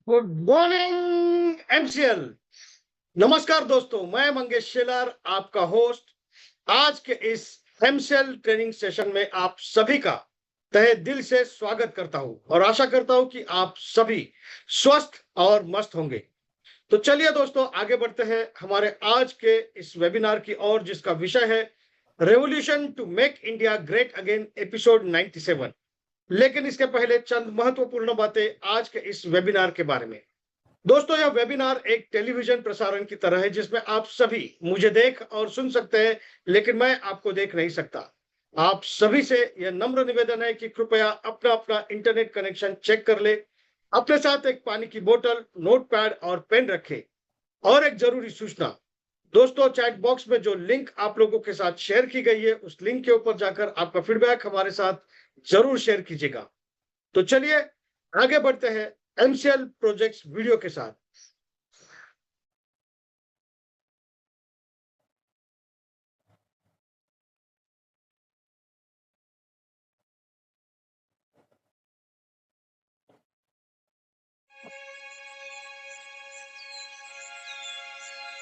Good morning MCL. नमस्कार दोस्तों, मैं मंगेश शेलार आपका होस्ट। आज के इस एमसीएल ट्रेनिंग सेशन में आप सभी का तहे दिल से स्वागत करता हूं और आशा करता हूं कि आप सभी स्वस्थ और मस्त होंगे। तो चलिए दोस्तों, आगे बढ़ते हैं हमारे आज के इस वेबिनार की ओर, जिसका विषय है revolution to make India great again, episode 97। लेकिन इसके पहले चंद महत्वपूर्ण बातें आज के इस वेबिनार के बारे में। दोस्तों, यह वेबिनार एक टेलीविजन प्रसारण की तरह है, जिसमें आप सभी मुझे देख और सुन सकते हैं, लेकिन मैं आपको देख नहीं सकता। आप सभी से यह नम्र निवेदन है कि कृपया अपना अपना इंटरनेट कनेक्शन चेक कर ले, अपने साथ एक पानी की बोतल, नोटपैड और पेन रखें। और एक जरूरी सूचना दोस्तों, चैट बॉक्स में जो लिंक आप लोगों के साथ शेयर की गई है, उस लिंक के ऊपर जाकर आपका फीडबैक हमारे साथ जरूर शेयर कीजिएगा। तो चलिए आगे बढ़ते हैं एमसीएल प्रोजेक्ट्स वीडियो के साथ।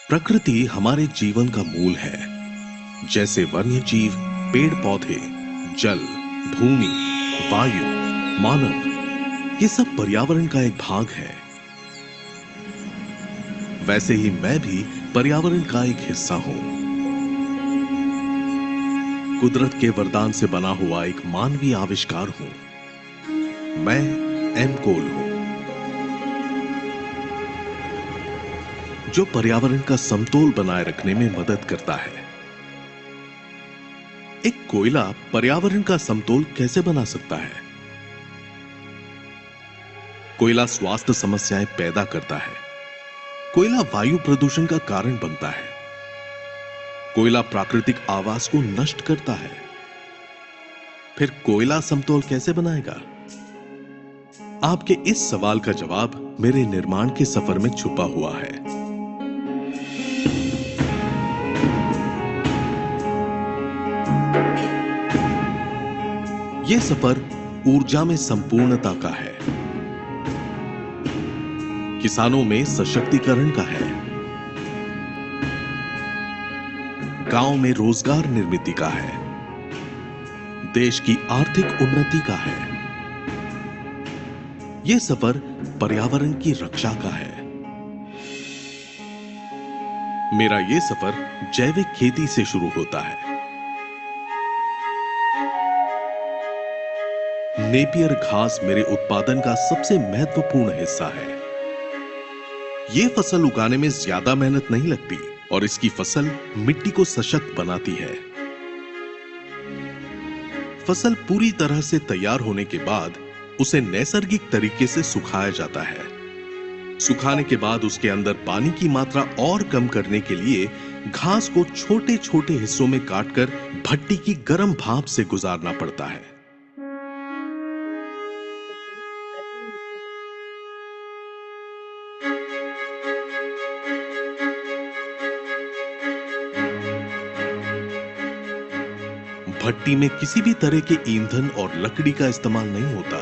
प्रकृति हमारे जीवन का मूल है। जैसे वन्य जीव, पेड़ पौधे, जल, भूमि, वायु, मानव, ये सब पर्यावरण का एक भाग है। वैसे ही मैं भी पर्यावरण का एक हिस्सा हूं। कुदरत के वरदान से बना हुआ एक मानवीय आविष्कार हूं। मैं एम कोल हूं, जो पर्यावरण का समतोल बनाए रखने में मदद करता है। एक कोयला पर्यावरण का समतोल कैसे बना सकता है? कोयला स्वास्थ्य समस्याएं पैदा करता है। कोयला वायु प्रदूषण का कारण बनता है। कोयला प्राकृतिक आवास को नष्ट करता है। फिर कोयला समतोल कैसे बनाएगा? आपके इस सवाल का जवाब मेरे निर्माण के सफर में छुपा हुआ है। यह सफर ऊर्जा में संपूर्णता का है, किसानों में सशक्तिकरण का है, गांव में रोजगार निर्मित का है, देश की आर्थिक उन्नति का है। यह सफर पर्यावरण की रक्षा का है। मेरा यह सफर जैविक खेती से शुरू होता है। नेपियर घास मेरे उत्पादन का सबसे महत्वपूर्ण हिस्सा है। यह फसल उगाने में ज्यादा मेहनत नहीं लगती और इसकी फसल मिट्टी को सशक्त बनाती है। फसल पूरी तरह से तैयार होने के बाद उसे नैसर्गिक तरीके से सुखाया जाता है। सुखाने के बाद उसके अंदर पानी की मात्रा और कम करने के लिए घास को छोटे छोटे हिस्सों में काटकर भट्टी की गर्म भाप से गुजारना पड़ता है। भट्टी में किसी भी तरह के ईंधन और लकड़ी का इस्तेमाल नहीं होता।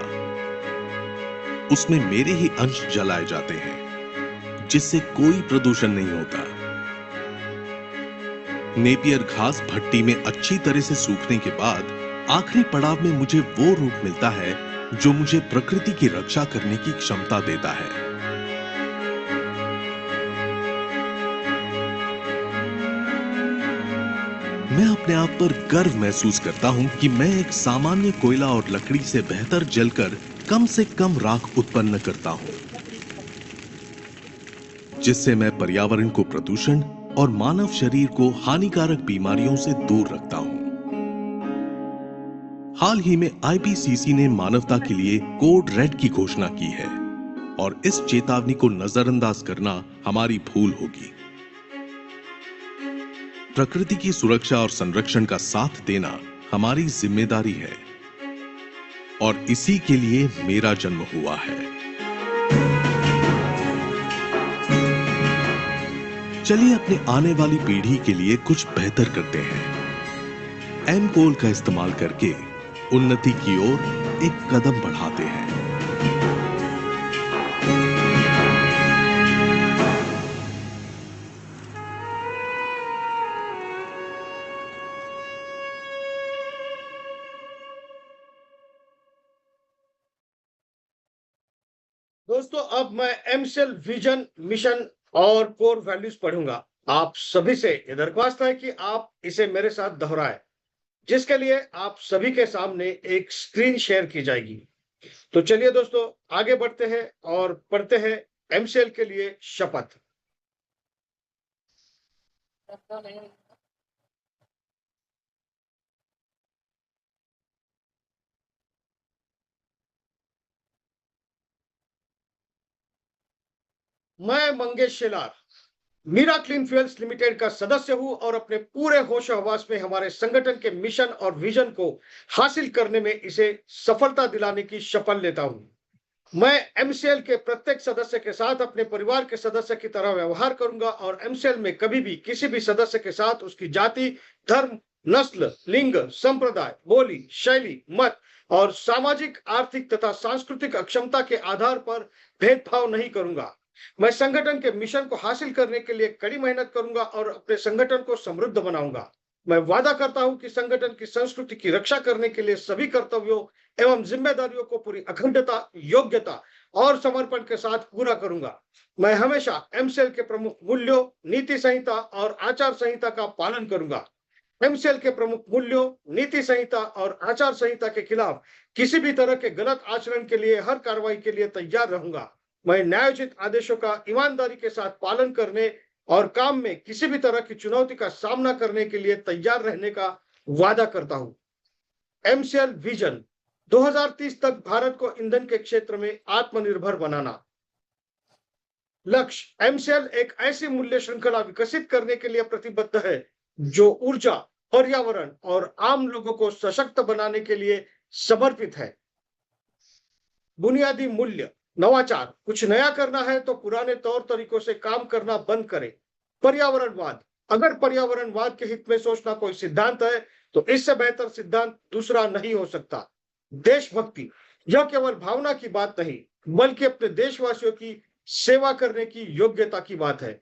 उसमें मेरे ही अंश जलाए जाते हैं, जिससे कोई प्रदूषण नहीं होता। नेपियर घास भट्टी में अच्छी तरह से सूखने के बाद आखिरी पड़ाव में मुझे वो रूप मिलता है जो मुझे प्रकृति की रक्षा करने की क्षमता देता है। मैं अपने आप पर गर्व महसूस करता हूं कि मैं एक सामान्य कोयला और लकड़ी से बेहतर जलकर कम से कम राख उत्पन्न करता हूं, जिससे मैं पर्यावरण को प्रदूषण और मानव शरीर को हानिकारक बीमारियों से दूर रखता हूं। हाल ही में आईपीसीसी ने मानवता के लिए कोड रेड की घोषणा की है और इस चेतावनी को नजरअंदाज करना हमारी भूल होगी। प्रकृति की सुरक्षा और संरक्षण का साथ देना हमारी जिम्मेदारी है और इसी के लिए मेरा जन्म हुआ है। चलिए अपने आने वाली पीढ़ी के लिए कुछ बेहतर करते हैं। एम कोल का इस्तेमाल करके उन्नति की ओर एक कदम बढ़ाते हैं। दोस्तों, अब मैं एमसेल विजन, मिशन और कोर वैल्यूज पढ़ूंगा। आप सभी से ये दरख्वास्त है कि आप इसे मेरे साथ दोहराएं, जिसके लिए आप सभी के सामने एक स्क्रीन शेयर की जाएगी। तो चलिए दोस्तों, आगे बढ़ते हैं और पढ़ते हैं एमसीएल के लिए शपथ। मैं Mangesh Shelar Mira Clean Fuels Limited का सदस्य हूं और अपने पूरे होश हवास में हमारे संगठन के मिशन और विजन को हासिल करने में इसे सफलता दिलाने की शपथ लेता हूं। मैं एमसीएल के प्रत्येक सदस्य के साथ अपने परिवार के सदस्य की तरह व्यवहार करूंगा और एमसीएल में कभी भी किसी भी सदस्य के साथ उसकी जाति, धर्म, नस्ल, लिंग, संप्रदाय, बोली, शैली, मत और सामाजिक, आर्थिक तथा सांस्कृतिक अक्षमता के आधार पर भेदभाव नहीं करूंगा। मैं संगठन के मिशन को हासिल करने के लिए कड़ी मेहनत करूंगा और अपने संगठन को समृद्ध बनाऊंगा। मैं वादा करता हूं कि संगठन की संस्कृति की रक्षा करने के लिए सभी कर्तव्यों एवं जिम्मेदारियों को पूरी अखंडता, योग्यता और समर्पण के साथ पूरा करूंगा। मैं हमेशा एमसीएल के प्रमुख मूल्यों, नीति संहिता और आचार संहिता का पालन करूंगा। एमसीएल के प्रमुख मूल्यों, नीति संहिता और आचार संहिता के खिलाफ किसी भी तरह के गलत आचरण के लिए हर कार्रवाई के लिए तैयार रहूंगा। मैं न्यायोचित आदेशों का ईमानदारी के साथ पालन करने और काम में किसी भी तरह की चुनौती का सामना करने के लिए तैयार रहने का वादा करता हूं। एमसीएल विजन 2030 तक भारत को ईंधन के क्षेत्र में आत्मनिर्भर बनाना। लक्ष्य, एमसीएल एक ऐसी मूल्य श्रृंखला विकसित करने के लिए प्रतिबद्ध है जो ऊर्जा, पर्यावरण और आम लोगों को सशक्त बनाने के लिए समर्पित है। बुनियादी मूल्य, नवाचार, कुछ नया करना है तो पुराने तौर तरीकों से काम करना बंद करें। पर्यावरणवाद, अगर पर्यावरणवाद के हित में सोचना कोई सिद्धांत है तो इससे बेहतर सिद्धांत दूसरा नहीं हो सकता। देशभक्ति, यह केवल भावना की बात नहीं बल्कि अपने देशवासियों की सेवा करने की योग्यता की बात है।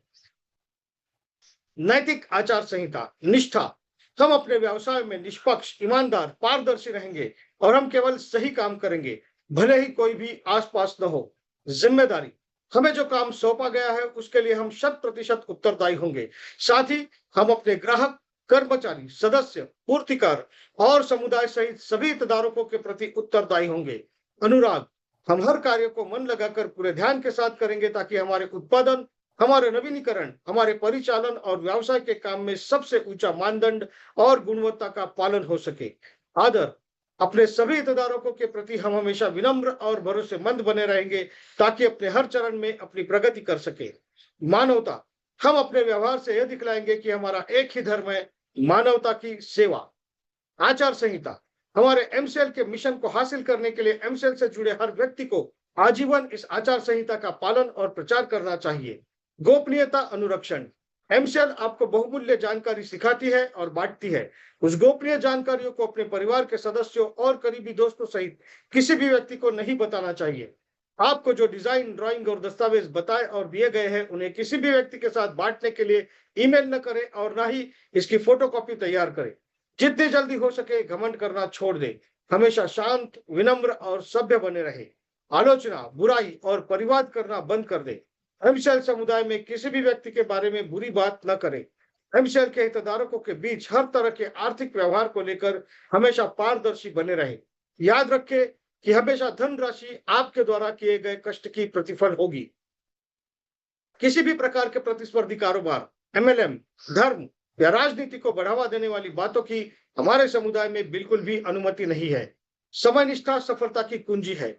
नैतिक आचार संहिता, निष्ठा, हम अपने व्यवसाय में निष्पक्ष, ईमानदार, पारदर्शी रहेंगे और हम केवल सही काम करेंगे, भले ही कोई भी आसपास न हो। जिम्मेदारी, हमें जो काम सौंपा गया है उसके लिए हम 100% उत्तरदायी होंगे। साथ ही हम अपने ग्राहक, कर्मचारी, सदस्य, पूर्तिकार और समुदाय सहित सभी हितधारकों के प्रति उत्तरदायी होंगे। अनुराग, हम हर कार्य को मन लगाकर पूरे ध्यान के साथ करेंगे ताकि हमारे उत्पादन, हमारे नवीनीकरण, हमारे परिचालन और व्यवसाय के काम में सबसे ऊंचा मानदंड और गुणवत्ता का पालन हो सके। आदर, अपने सभी हितधारकों के प्रति हम हमेशा विनम्र और भरोसेमंद बने रहेंगे ताकि अपने हर चरण में अपनी प्रगति कर सके। मानवता, हम अपने व्यवहार से यह दिखलाएंगे कि हमारा एक ही धर्म है, मानवता की सेवा। आचार संहिता, हमारे एमसीएल के मिशन को हासिल करने के लिए एमसीएल से जुड़े हर व्यक्ति को आजीवन इस आचार संहिता का पालन और प्रचार करना चाहिए। गोपनीयता अनुरक्षण, एमसीएल आपको बहुमूल्य जानकारी सिखाती है और बांटती है। उस गोपनीय जानकारियों को अपने परिवार के सदस्यों और करीबी दोस्तों सहित किसी भी व्यक्ति को नहीं बताना चाहिए। आपको जो डिजाइन, ड्राइंग और दस्तावेज बताए और दिए गए हैं उन्हें किसी भी व्यक्ति के साथ बांटने के लिए ईमेल न करें और ना ही इसकी फोटोकॉपी तैयार करें। जितनी जल्दी हो सके घमंड करना छोड़ दे। हमेशा शांत, विनम्र और सभ्य बने रहे। आलोचना, बुराई और परिवाद करना बंद कर दे। एमसीएल समुदाय में किसी भी व्यक्ति के बारे में बुरी बात न करें। एमसीएल के हितधारकों के बीच हर तरह के आर्थिक व्यवहार को लेकर हमेशा पारदर्शी बने रहे। याद रखें कि हमेशा धनराशि आपके द्वारा किए गए कष्ट की प्रतिफल होगी। किसी भी प्रकार के प्रतिस्पर्धी कारोबार, एमएलएम, धर्म या राजनीति को बढ़ावा देने वाली बातों की हमारे समुदाय में बिल्कुल भी अनुमति नहीं है। समय निष्ठा सफलता की कुंजी है।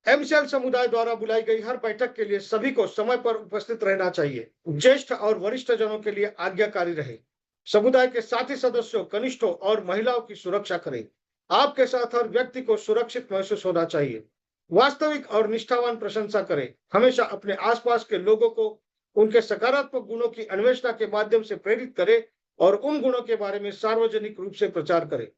एमसीएल समुदाय द्वारा बुलाई गई हर बैठक के लिए सभी को समय पर उपस्थित रहना चाहिए। ज्येष्ठ और वरिष्ठ जनों के लिए आज्ञाकारी रहे। समुदाय के साथी सदस्यों, कनिष्ठों और महिलाओं की सुरक्षा करें। आपके साथ हर व्यक्ति को सुरक्षित महसूस होना चाहिए। वास्तविक और निष्ठावान प्रशंसा करें। हमेशा अपने आसपास के लोगों को उनके सकारात्मक गुणों की अन्वेषणा के माध्यम से प्रेरित करें और उन गुणों के बारे में सार्वजनिक रूप से प्रचार करें।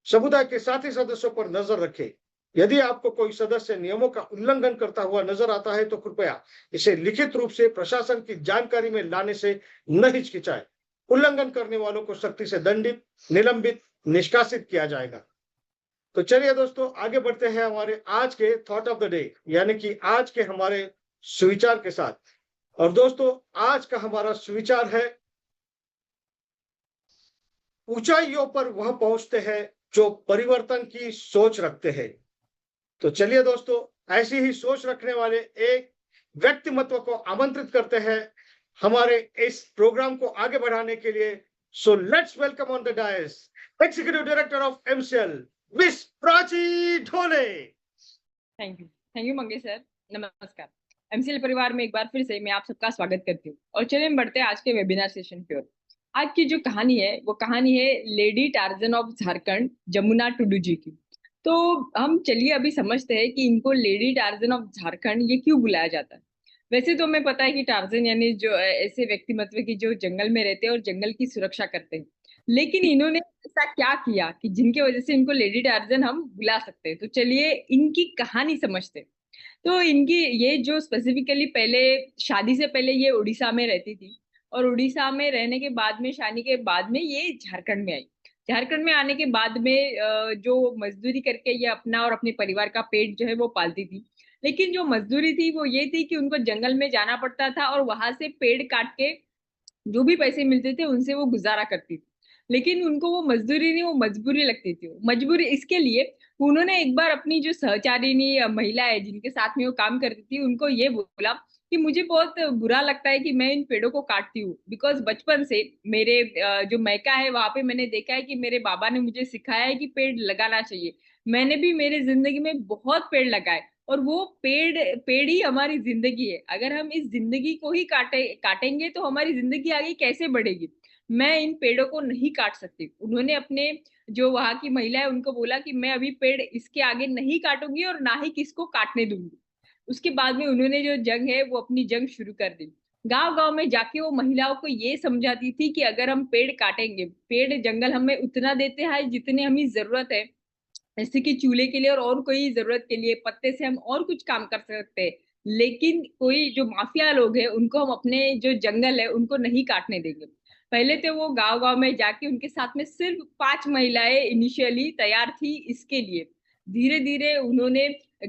समुदाय के साथी सदस्यों पर नजर रखें। यदि आपको कोई सदस्य नियमों का उल्लंघन करता हुआ नजर आता है तो कृपया इसे लिखित रूप से प्रशासन की जानकारी में लाने से न हिचकिचाएं। उल्लंघन करने वालों को सख्ती से दंडित, निलंबित, निष्कासित किया जाएगा। तो चलिए दोस्तों आगे बढ़ते हैं हमारे आज के थॉट ऑफ द डे, यानी कि आज के हमारे सुविचार के साथ। और दोस्तों आज का हमारा सुविचार है, ऊंचाइयों पर वह पहुंचते हैं जो परिवर्तन की सोच रखते हैं। तो चलिए दोस्तों, ऐसी ही सोच रखने वाले एक व्यक्तिमत्व को आमंत्रित करते हैं हमारे इस प्रोग्राम को आगे बढ़ाने के लिए। So let's welcome on the dais executive director of MCL, miss Prachi Dhole. Thank you Mangesh sir. नमस्कार। एमसीएल परिवार में एक बार फिर से मैं आप सबका स्वागत करती हूँ और चलिए हम बढ़ते हैं आज के वेबिनार सेशन की ओर। आज की जो कहानी है वो कहानी है lady Tarzan of Jharkhand Jamuna Tudu ji की। तो हम चलिए अभी समझते हैं कि इनको लेडी टार्जन ऑफ झारखंड ये क्यों बुलाया जाता है। वैसे तो हमें पता है कि टार्जन यानी जो ऐसे व्यक्तिमत्व की जो जंगल में रहते हैं और जंगल की सुरक्षा करते हैं, लेकिन इन्होंने ऐसा क्या किया कि जिनके वजह से इनको लेडी टार्जन हम बुला सकते हैं। तो चलिए इनकी कहानी समझते हैं। तो इनकी ये जो स्पेसिफिकली पहले शादी से पहले ये उड़ीसा में रहती थी और उड़ीसा में रहने के बाद में शादी के बाद में ये झारखंड में आई। झारखंड में आने के बाद में जो मजदूरी करके ये अपना और अपने परिवार का पेट जो है वो पालती थी। लेकिन जो मजदूरी थी वो ये थी कि उनको जंगल में जाना पड़ता था और वहां से पेड़ काट के जो भी पैसे मिलते थे उनसे वो गुजारा करती थी। लेकिन उनको वो मजदूरी नहीं, वो मजबूरी लगती थी। वो मजबूरी इसके लिए उन्होंने एक बार अपनी जो सहचारिणी महिला है जिनके साथ में वो काम करती थी उनको ये बोला कि मुझे बहुत बुरा लगता है कि मैं इन पेड़ों को काटती हूँ। बिकॉज बचपन से मेरे जो मैका है वहां पे मैंने देखा है कि मेरे बाबा ने मुझे सिखाया है कि पेड़ लगाना चाहिए। मैंने भी मेरे जिंदगी में बहुत पेड़ लगाए और वो पेड़ पेड़ ही हमारी जिंदगी है। अगर हम इस जिंदगी को ही काटेंगे तो हमारी जिंदगी आगे कैसे बढ़ेगी। मैं इन पेड़ों को नहीं काट सकती। उन्होंने अपने जो वहां की महिला है उनको बोला कि मैं अभी पेड़ इसके आगे नहीं काटूंगी और ना ही किसको काटने दूंगी। उसके बाद में उन्होंने जो जंग है वो अपनी जंग शुरू कर दी। गांव गांव में जाके वो महिलाओं को ये समझाती थी कि अगर हम पेड़ काटेंगे, पेड़ जंगल हमें उतना देते हैं जितने हमें जरूरत है। जैसे कि चूल्हे के लिए और कोई जरूरत के लिए पत्ते से हम और कुछ काम कर सकते हैं। लेकिन कोई जो माफिया लोग हैं उनको हम अपने जो जंगल है उनको नहीं काटने देंगे। पहले तो वो गांव गांव में जाके उनके साथ में सिर्फ 5 महिलाएं इनिशियली तैयार थी इसके लिए। धीरे धीरे उन्होंने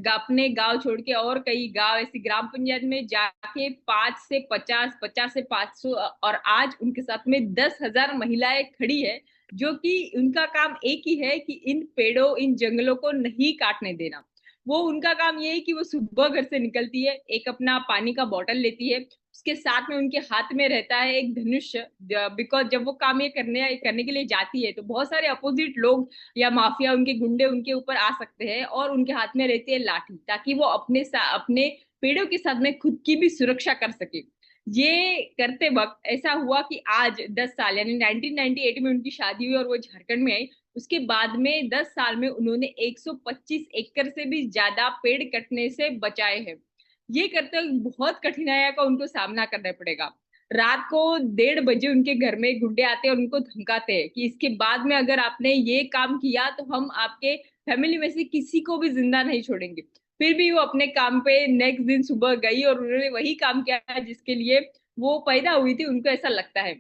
अपने गांव छोड़ के और कई गांव ऐसी ग्राम पंचायत में जाके 5 से 50, 50 से 500 और आज उनके साथ में 10,000 महिलाएं खड़ी है जो कि उनका काम एक ही है कि इन पेड़ों इन जंगलों को नहीं काटने देना। वो उनका काम ये है कि वो सुबह घर से निकलती है, एक अपना पानी का बोतल लेती है, उसके साथ में उनके हाथ में रहता है एक धनुष। बिकॉज जब वो काम ये करने के लिए जाती है तो बहुत सारे अपोजिट लोग या माफिया उनके गुंडे उनके ऊपर आ सकते हैं और उनके हाथ में रहती है लाठी, ताकि वो अपने पेड़ों के साथ में खुद की भी सुरक्षा कर सके। ये करते वक्त ऐसा हुआ कि आज 10 साल यानी 1998 में उनकी शादी हुई और वो झारखंड में आई। उसके बाद में 10 साल में उन्होंने 125 एकड़ से भी ज्यादा पेड़ कटने से बचाए हैं। ये करते वक्त बहुत कठिनाइयों का उनको सामना करना पड़ेगा। रात को 1:30 बजे उनके घर में गुंडे आते हैं और उनको धमकाते हैं कि इसके बाद में अगर आपने ये काम किया तो हम आपके फैमिली में से किसी को भी जिंदा नहीं छोड़ेंगे। फिर भी वो अपने काम पे नेक्स्ट दिन सुबह गई और उन्होंने वही काम किया जिसके लिए वो पैदा हुई थी, उनको ऐसा लगता है।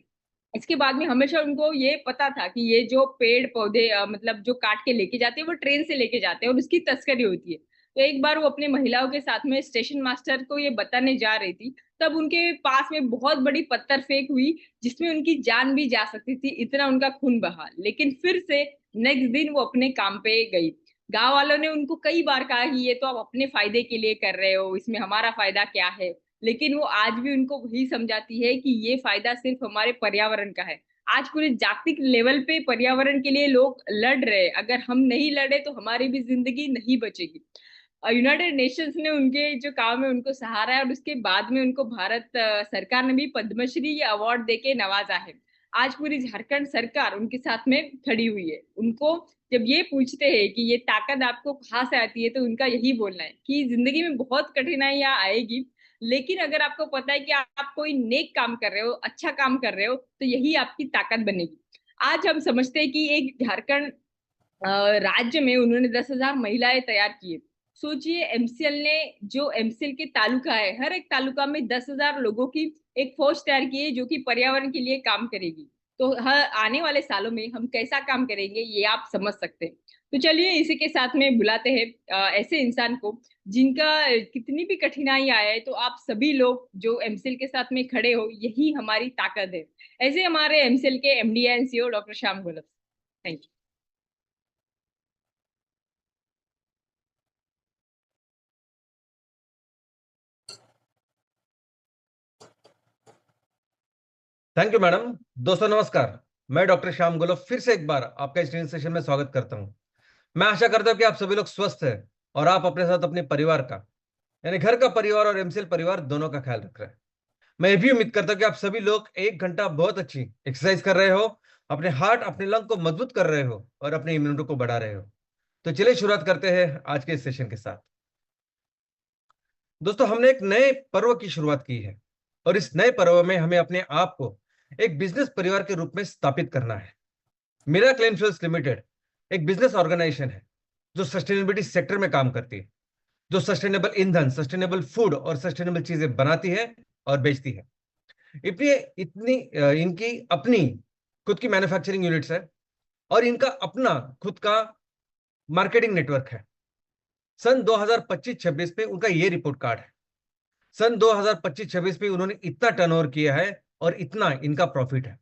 इसके बाद में हमेशा उनको ये पता था कि ये जो पेड़ पौधे मतलब जो काट के लेके जाते हैं वो ट्रेन से लेके जाते हैं और उसकी तस्करी होती है। तो एक बार वो अपने महिलाओं के साथ में स्टेशन मास्टर को ये बताने जा रही थी, तब उनके पास में बहुत बड़ी पत्थर फेंक हुई जिसमें उनकी जान भी जा सकती थी, इतना उनका खून बहा। लेकिन फिर से नेक्स्ट दिन वो अपने काम पे गई। गांव वालों ने उनको कई बार कहा कि ये तो आप अपने फायदे के लिए कर रहे हो, इसमें हमारा फायदा क्या है। लेकिन वो आज भी उनको वही समझाती है कि ये फायदा सिर्फ हमारे पर्यावरण का है। आज पूरे जागतिक लेवल पे पर्यावरण के लिए लोग लड़ रहे हैं, अगर हम नहीं लड़े तो हमारी भी जिंदगी नहीं बचेगी। यूनाइटेड नेशंस ने उनके जो काम है उनको सहारा है और उसके बाद में उनको भारत सरकार ने भी पद्मश्री अवार्ड देके नवाजा है। आज पूरी झारखंड सरकार उनके साथ में खड़ी हुई है। उनको जब ये पूछते हैं कि ये ताकत आपको कहाँ से आती है तो उनका यही बोलना है कि जिंदगी में बहुत कठिनाइयां आएगी, लेकिन अगर आपको पता है कि आप कोई नेक काम कर रहे हो, अच्छा काम कर रहे हो, तो यही आपकी ताकत बनेगी। आज हम समझते हैं कि एक झारखंड राज्य में उन्होंने 10,000 महिलाएं तैयार की है। सोचिए एमसीएल ने जो एमसीएल के तालुका है हर एक तालुका में 10,000 लोगों की एक फौज तैयार की है जो कि पर्यावरण के लिए काम करेगी। तो हर आने वाले सालों में हम कैसा काम करेंगे ये आप समझ सकते हैं। तो चलिए इसी के साथ में बुलाते हैं ऐसे इंसान को जिनका कितनी भी कठिनाई आए तो आप सभी लोग जो एमसीएल के साथ में खड़े हो, यही हमारी ताकत है। ऐसे हमारे एमसीएल के MD and CEO doctor Shyam Golap. Thank you. Thank you madam. दोस्तों नमस्कार, मैं डॉक्टर श्याम गोलप फिर से एक बार आपका इस ट्रेनिंग सेशन में स्वागत करता हूं। मैं आशा करता हूं कि आप सभी लोग स्वस्थ हैं और आप अपने साथ अपने परिवार का, यानी घर का परिवार और एमसीएल परिवार दोनों का ख्याल रख रहे हैं। मैं ये भी उम्मीद करता हूं कि आप सभी लोग 1 घंटा बहुत अच्छी एक्सरसाइज कर रहे हो, अपने हार्ट अपने लंग को मजबूत कर रहे हो और अपने इम्यूनिटी को बढ़ा रहे हो। तो चलिए शुरुआत करते हैं आज के इस सेशन के साथ। दोस्तों हमने एक नए पर्व की शुरुआत की है और इस नए पर्व में हमें अपने आप को एक बिजनेस परिवार के रूप में स्थापित करना है। मिराकल इन्फ्लुएंस लिमिटेड एक बिजनेस ऑर्गेनाइजेशन है जो सस्टेनेबिलिटी सेक्टर में काम करती है, जो सस्टेनेबल ईंधन, सस्टेनेबल फूड और सस्टेनेबल चीजें बनाती है और बेचती है। इनकी अपनी खुद की मैन्युफैक्चरिंग यूनिट्स है और इनका अपना खुद का मार्केटिंग नेटवर्क है। सन 2025-26 में उनका ये रिपोर्ट कार्ड है। सन 2025-26 में उन्होंने इतना टर्नओवर किया है और इतना इनका प्रॉफिट है।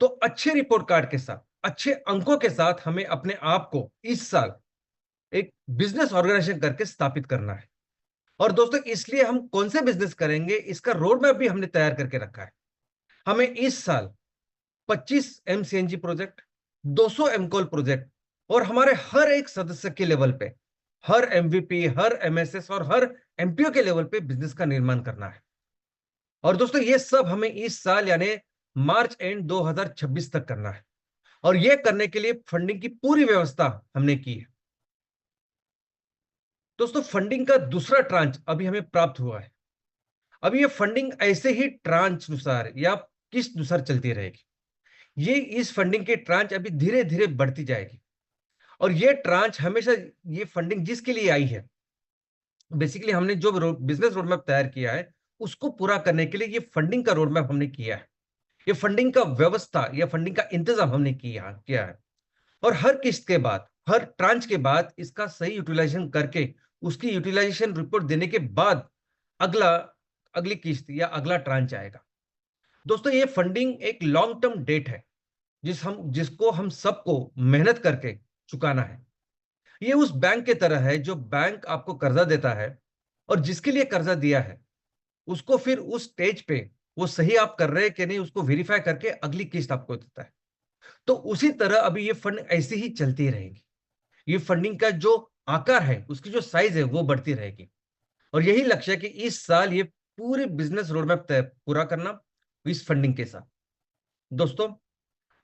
तो अच्छे रिपोर्ट कार्ड के साथ, अच्छे अंकों के साथ हमें अपने आप को इस साल एक बिजनेस ऑर्गेनाइजेशन करके स्थापित करना है। और दोस्तों इसलिए हम कौन से बिजनेस करेंगे इसका रोड मैप भी हमने तैयार करके रखा है। हमें इस साल 25 एमसीएनजी प्रोजेक्ट, 200 एमकॉल प्रोजेक्ट और हमारे हर एक सदस्य के लेवल पे, हर एमवीपी, हर एमएसएस और हर एमपीओ के लेवल पे बिजनेस का निर्माण करना है। और दोस्तों ये सब हमें इस साल यानी मार्च एंड 2026 तक करना है और ये करने के लिए फंडिंग की पूरी व्यवस्था हमने की है। दोस्तों फंडिंग का दूसरा ट्रांच अभी हमें प्राप्त हुआ है। अभी ये फंडिंग ऐसे ही ट्रांच अनुसार या किस्त अनुसार चलती रहेगी। ये इस फंडिंग की ट्रांच अभी धीरे धीरे बढ़ती जाएगी और ये ट्रांच हमेशा, ये फंडिंग जिसके लिए आई है, बेसिकली हमने जो बिजनेस रोडमैप तैयार किया है उसको पूरा करने के लिए ये फंडिंग का रोडमैप हमने किया है। ये फंडिंग का व्यवस्था या फंडिंग का इंतजाम हमने किया है और हर किस्त के बाद, हर ट्रांच के बाद इसका सही यूटिलाइजेशन करके उसकी यूटिलाइजेशन रिपोर्ट देने के बाद अगली किस्त या अगला ट्रांच आएगा। दोस्तों ये फंडिंग एक लॉन्ग टर्म डेट है जिसको हम सबको मेहनत करके चुकाना है। ये उस बैंक के तरह है जो बैंक आपको कर्जा देता है और जिसके लिए कर्जा दिया है उसको फिर उस स्टेज पे वो सही आप कर रहे हैं कि नहीं उसको वेरीफाई करके अगली किस्त आपको देता है। तो उसी तरह अभी ये फंड ऐसी ही चलती रहेगी। ये फंडिंग का जो आकार है, उसकी जो साइज है वो बढ़ती रहेगी और यही लक्ष्य है कि इस साल ये पूरे बिजनेस रोडमैप पूरा करना इस फंडिंग के साथ। दोस्तों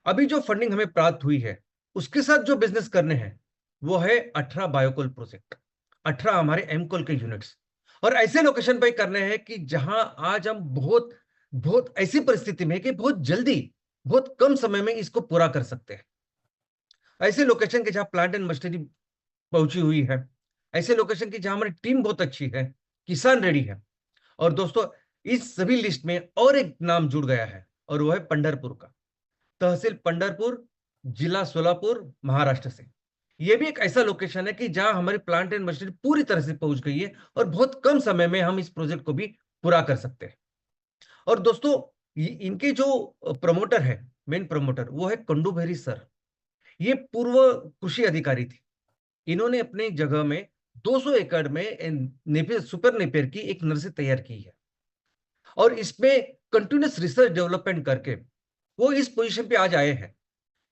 अभी जो फंडिंग हमें प्राप्त हुई है उसके साथ जो बिजनेस करने हैं वो है 18 बायोकोल प्रोजेक्ट, 18 हमारे एमकोल के यूनिट्स और ऐसे लोकेशन पे करने हैं कि जहां आज हम बहुत बहुत ऐसी परिस्थिति में है कि बहुत जल्दी, बहुत कम समय में इसको पूरा कर सकते हैं। ऐसे लोकेशन के जहां प्लांट एंड मशीनरी पहुंची हुई है, ऐसे लोकेशन की जहां हमारी टीम बहुत अच्छी है, किसान रेडी है। और दोस्तों इस सभी लिस्ट में और एक नाम जुड़ गया है और वो है पंढरपुर का, तहसील पंढरपुर, जिला सोलापुर, महाराष्ट्र से। यह भी एक ऐसा लोकेशन है कि जहां हमारी प्लांट एंड मशीनरी पूरी तरह से पहुंच गई है और बहुत कम समय में हम इस प्रोजेक्ट को भी पूरा कर सकते हैं। और दोस्तों इनके जो प्रमोटर है, मेन प्रमोटर, वो है कंडूभेरी सर। ये पूर्व कृषि अधिकारी थी। इन्होंने अपने जगह में 200 एकड़ में सुपर नेपियर की एक नर्सरी तैयार की है और इसमें कंटिन्यूस रिसर्च डेवलपमेंट करके वो इस पोजीशन पे आज आए हैं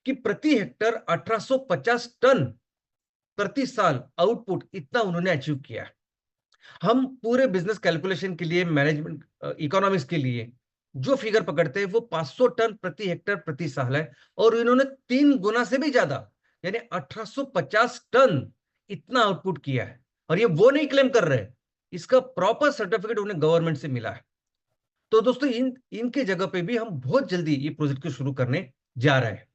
कि प्रति हेक्टर 1850 टन प्रति साल आउटपुट इतना उन्होंने अचीव किया है। हम पूरे बिजनेस कैलकुलेशन के लिए, मैनेजमेंट इकोनॉमिक्स के लिए जो फिगर पकड़ते हैं वो 500 टन प्रति हेक्टर प्रति साल है और इन्होंने 3 गुना से भी ज्यादा यानी 1850 टन इतना आउटपुट किया है। और ये वो नहीं क्लेम कर रहे, इसका प्रॉपर सर्टिफिकेट उन्हें गवर्नमेंट से मिला है। तो दोस्तों इनके जगह पे भी हम बहुत जल्दी ये प्रोजेक्ट को शुरू करने जा रहे हैं।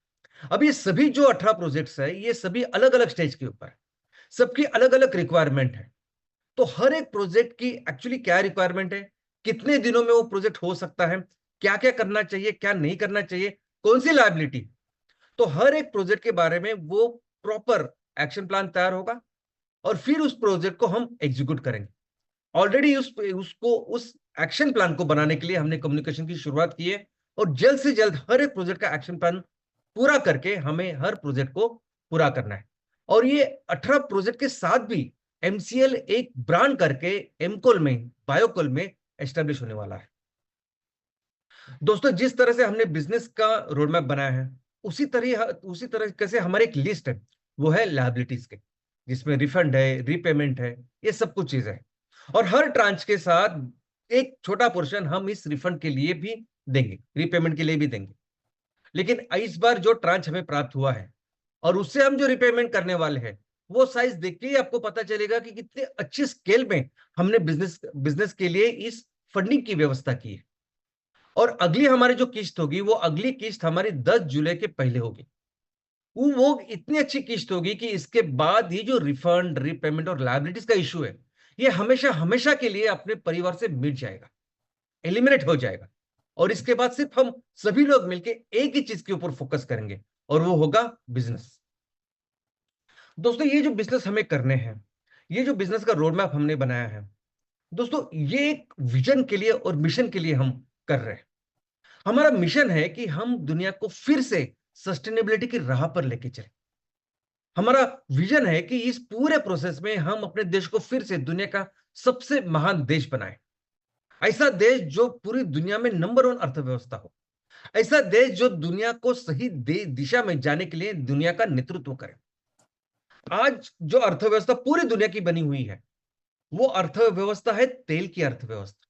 अब ये सभी जो 18 प्रोजेक्ट्स है ये सभी अलग अलग स्टेज के ऊपर है, सबकी अलग अलग रिक्वायरमेंट है। तो हर एक प्रोजेक्ट की एक्चुअली क्या रिक्वायरमेंट है, कितने दिनों में वो प्रोजेक्ट हो सकता है, क्या क्या करना चाहिए, क्या नहीं करना चाहिए, कौन सी लायबिलिटी, तो हर एक प्रोजेक्ट के बारे में वो प्रॉपर एक्शन प्लान तैयार होगा और फिर उस प्रोजेक्ट को हम एग्जीक्यूट करेंगे। ऑलरेडी उस एक्शन प्लान को बनाने के लिए हमने कम्युनिकेशन की शुरुआत की है और जल्द से जल्द हर एक प्रोजेक्ट का एक्शन प्लान पूरा करके हमें हर प्रोजेक्ट को पूरा करना है। और ये 18 प्रोजेक्ट के साथ भी एमसीएल एक ब्रांड करके एमकोल में, बायोकोल में एस्टेब्लिश होने वाला है। दोस्तों, जिस तरह से हमने बिजनेस का रोड मैप बनाया है उसी तरह से हमारी एक लिस्ट है, वो है लायबिलिटीज के, जिसमें रिफंड है, रीपेमेंट है, ये सब कुछ चीजें है। और हर ट्रांच के साथ एक छोटा पोर्शन हम इस रिफंड के लिए भी देंगे, रीपेमेंट के लिए भी देंगे। लेकिन इस बार जो ट्रांच हमें प्राप्त हुआ है और उससे हम जो रिपेमेंट करने वाले हैं, वो साइज देख के ही आपको पता चलेगा कि कितने अच्छी स्केल में हमने बिजनेस के लिए इस फंडिंग की व्यवस्था की है। और अगली हमारी जो किस्त होगी, वो अगली किस्त हमारी 10 जुलाई के पहले होगी। वो इतनी अच्छी किस्त होगी कि इसके बाद ही जो रिफंड, रीपेमेंट और लायबिलिटीज का इशू है, ये हमेशा हमेशा के लिए अपने परिवार से मिट जाएगा, एलिमिनेट हो जाएगा। और इसके बाद सिर्फ हम सभी लोग मिलकर एक ही चीज के ऊपर फोकस करेंगे और वो होगा बिजनेस। दोस्तों, ये जो बिजनेस हमें करने हैं, ये जो बिजनेस का रोड मैप हमने बनाया है दोस्तों, ये एक विजन के लिए और मिशन के लिए हम कर रहे हैं। हमारा मिशन है कि हम दुनिया को फिर से सस्टेनेबिलिटी की राह पर लेके चले। हमारा विजन है कि इस पूरे प्रोसेस में हम अपने देश को फिर से दुनिया का सबसे महान देश बनाए, ऐसा देश जो पूरी दुनिया में नंबर 1 अर्थव्यवस्था हो, ऐसा देश जो दुनिया को सही दिशा में जाने के लिए दुनिया का नेतृत्व करे। आज जो अर्थव्यवस्था पूरी दुनिया की बनी हुई है, वो अर्थव्यवस्था है तेल की अर्थव्यवस्था।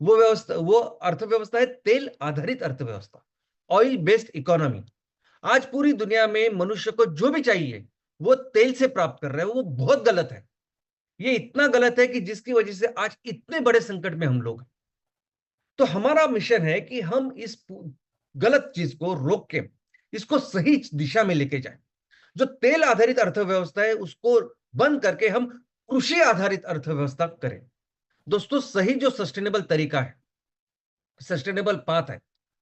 वो अर्थव्यवस्था है तेल आधारित अर्थव्यवस्था, ऑयल बेस्ड इकोनॉमी। आज पूरी दुनिया में मनुष्य को जो भी चाहिए वो तेल से प्राप्त कर रहे हैं, वो बहुत गलत है। ये इतना गलत है कि जिसकी वजह से आज इतने बड़े संकट में हम लोग हैं। तो हमारा मिशन है कि हम इस गलत चीज को रोक के इसको सही दिशा में लेके जाएं। जो तेल आधारित अर्थव्यवस्था है उसको बंद करके हम कृषि आधारित अर्थव्यवस्था करें। दोस्तों, सही जो सस्टेनेबल तरीका है, सस्टेनेबल पाथ है,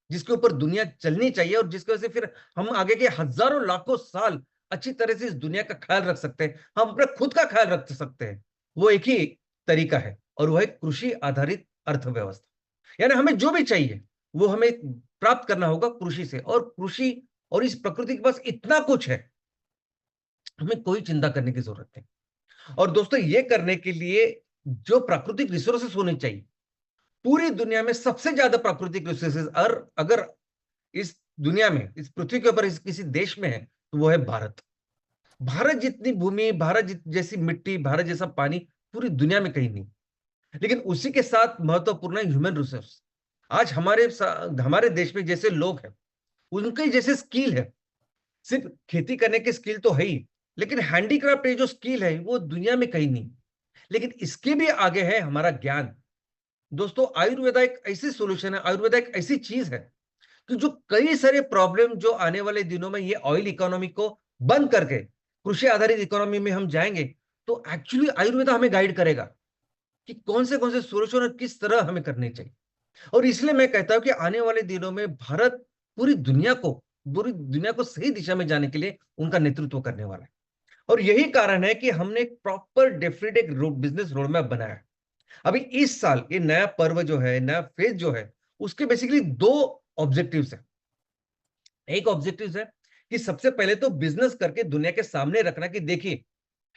जिसके ऊपर दुनिया चलनी चाहिए और जिसकी वजह से फिर हम आगे के हजारों लाखों साल अच्छी तरह से इस दुनिया का ख्याल रख सकते हैं, हम अपने खुद का ख्याल रख सकते हैं, वो एक ही तरीका है और वो है कृषि आधारित अर्थव्यवस्था। यानी हमें जो भी चाहिए वो हमें प्राप्त करना होगा कृषि से। और कृषि और इस प्रकृति के पास इतना कुछ है, हमें कोई चिंता करने की जरूरत नहीं। और दोस्तों, ये करने के लिए जो प्राकृतिक रिसोर्सेस होने चाहिए, पूरी दुनिया में सबसे ज्यादा प्राकृतिक रिसोर्सेस अगर इस दुनिया में, इस पृथ्वी के ऊपर किसी देश में है तो वो है भारत। भारत जितनी भूमि, जैसी मिट्टी, भारत जैसा पानी पूरी दुनिया में कहीं नहीं। लेकिन उसी के साथ महत्वपूर्ण है ह्यूमन रिसोर्स। आज हमारे देश में जैसे लोग हैं, उनके जैसे स्किल है, सिर्फ खेती करने की स्किल तो है ही, लेकिन हैंडीक्राफ्ट जो स्किल है वो दुनिया में कहीं नहीं। लेकिन इसके भी आगे है हमारा ज्ञान। दोस्तों, आयुर्वेदा एक ऐसी सोल्यूशन है, आयुर्वेदा एक ऐसी चीज है कि जो कई सारे प्रॉब्लम जो आने वाले दिनों में ये ऑयल इकोनॉमी को बंद करके कृषि आधारित इकोनॉमी में हम जाएंगे, तो एक्चुअली आयुर्वेदा हमें गाइड करेगा कि कौन से सोल्यूशन और किस तरह हमें करने चाहिए। और इसलिए मैं कहता हूं कि आने वाले दिनों में भारत पूरी दुनिया को सही दिशा में जाने के लिए उनका नेतृत्व करने वाला है। और यही कारण है कि हमने एक proper definite business road map बनाया है। अभी इस साल ये नया पर्व जो है, नया फेज जो है, उसके बेसिकली 2 ऑब्जेक्टिव्स है। एक ऑब्जेक्टिव है कि सबसे पहले तो बिजनेस करके दुनिया के सामने रखना कि देखिए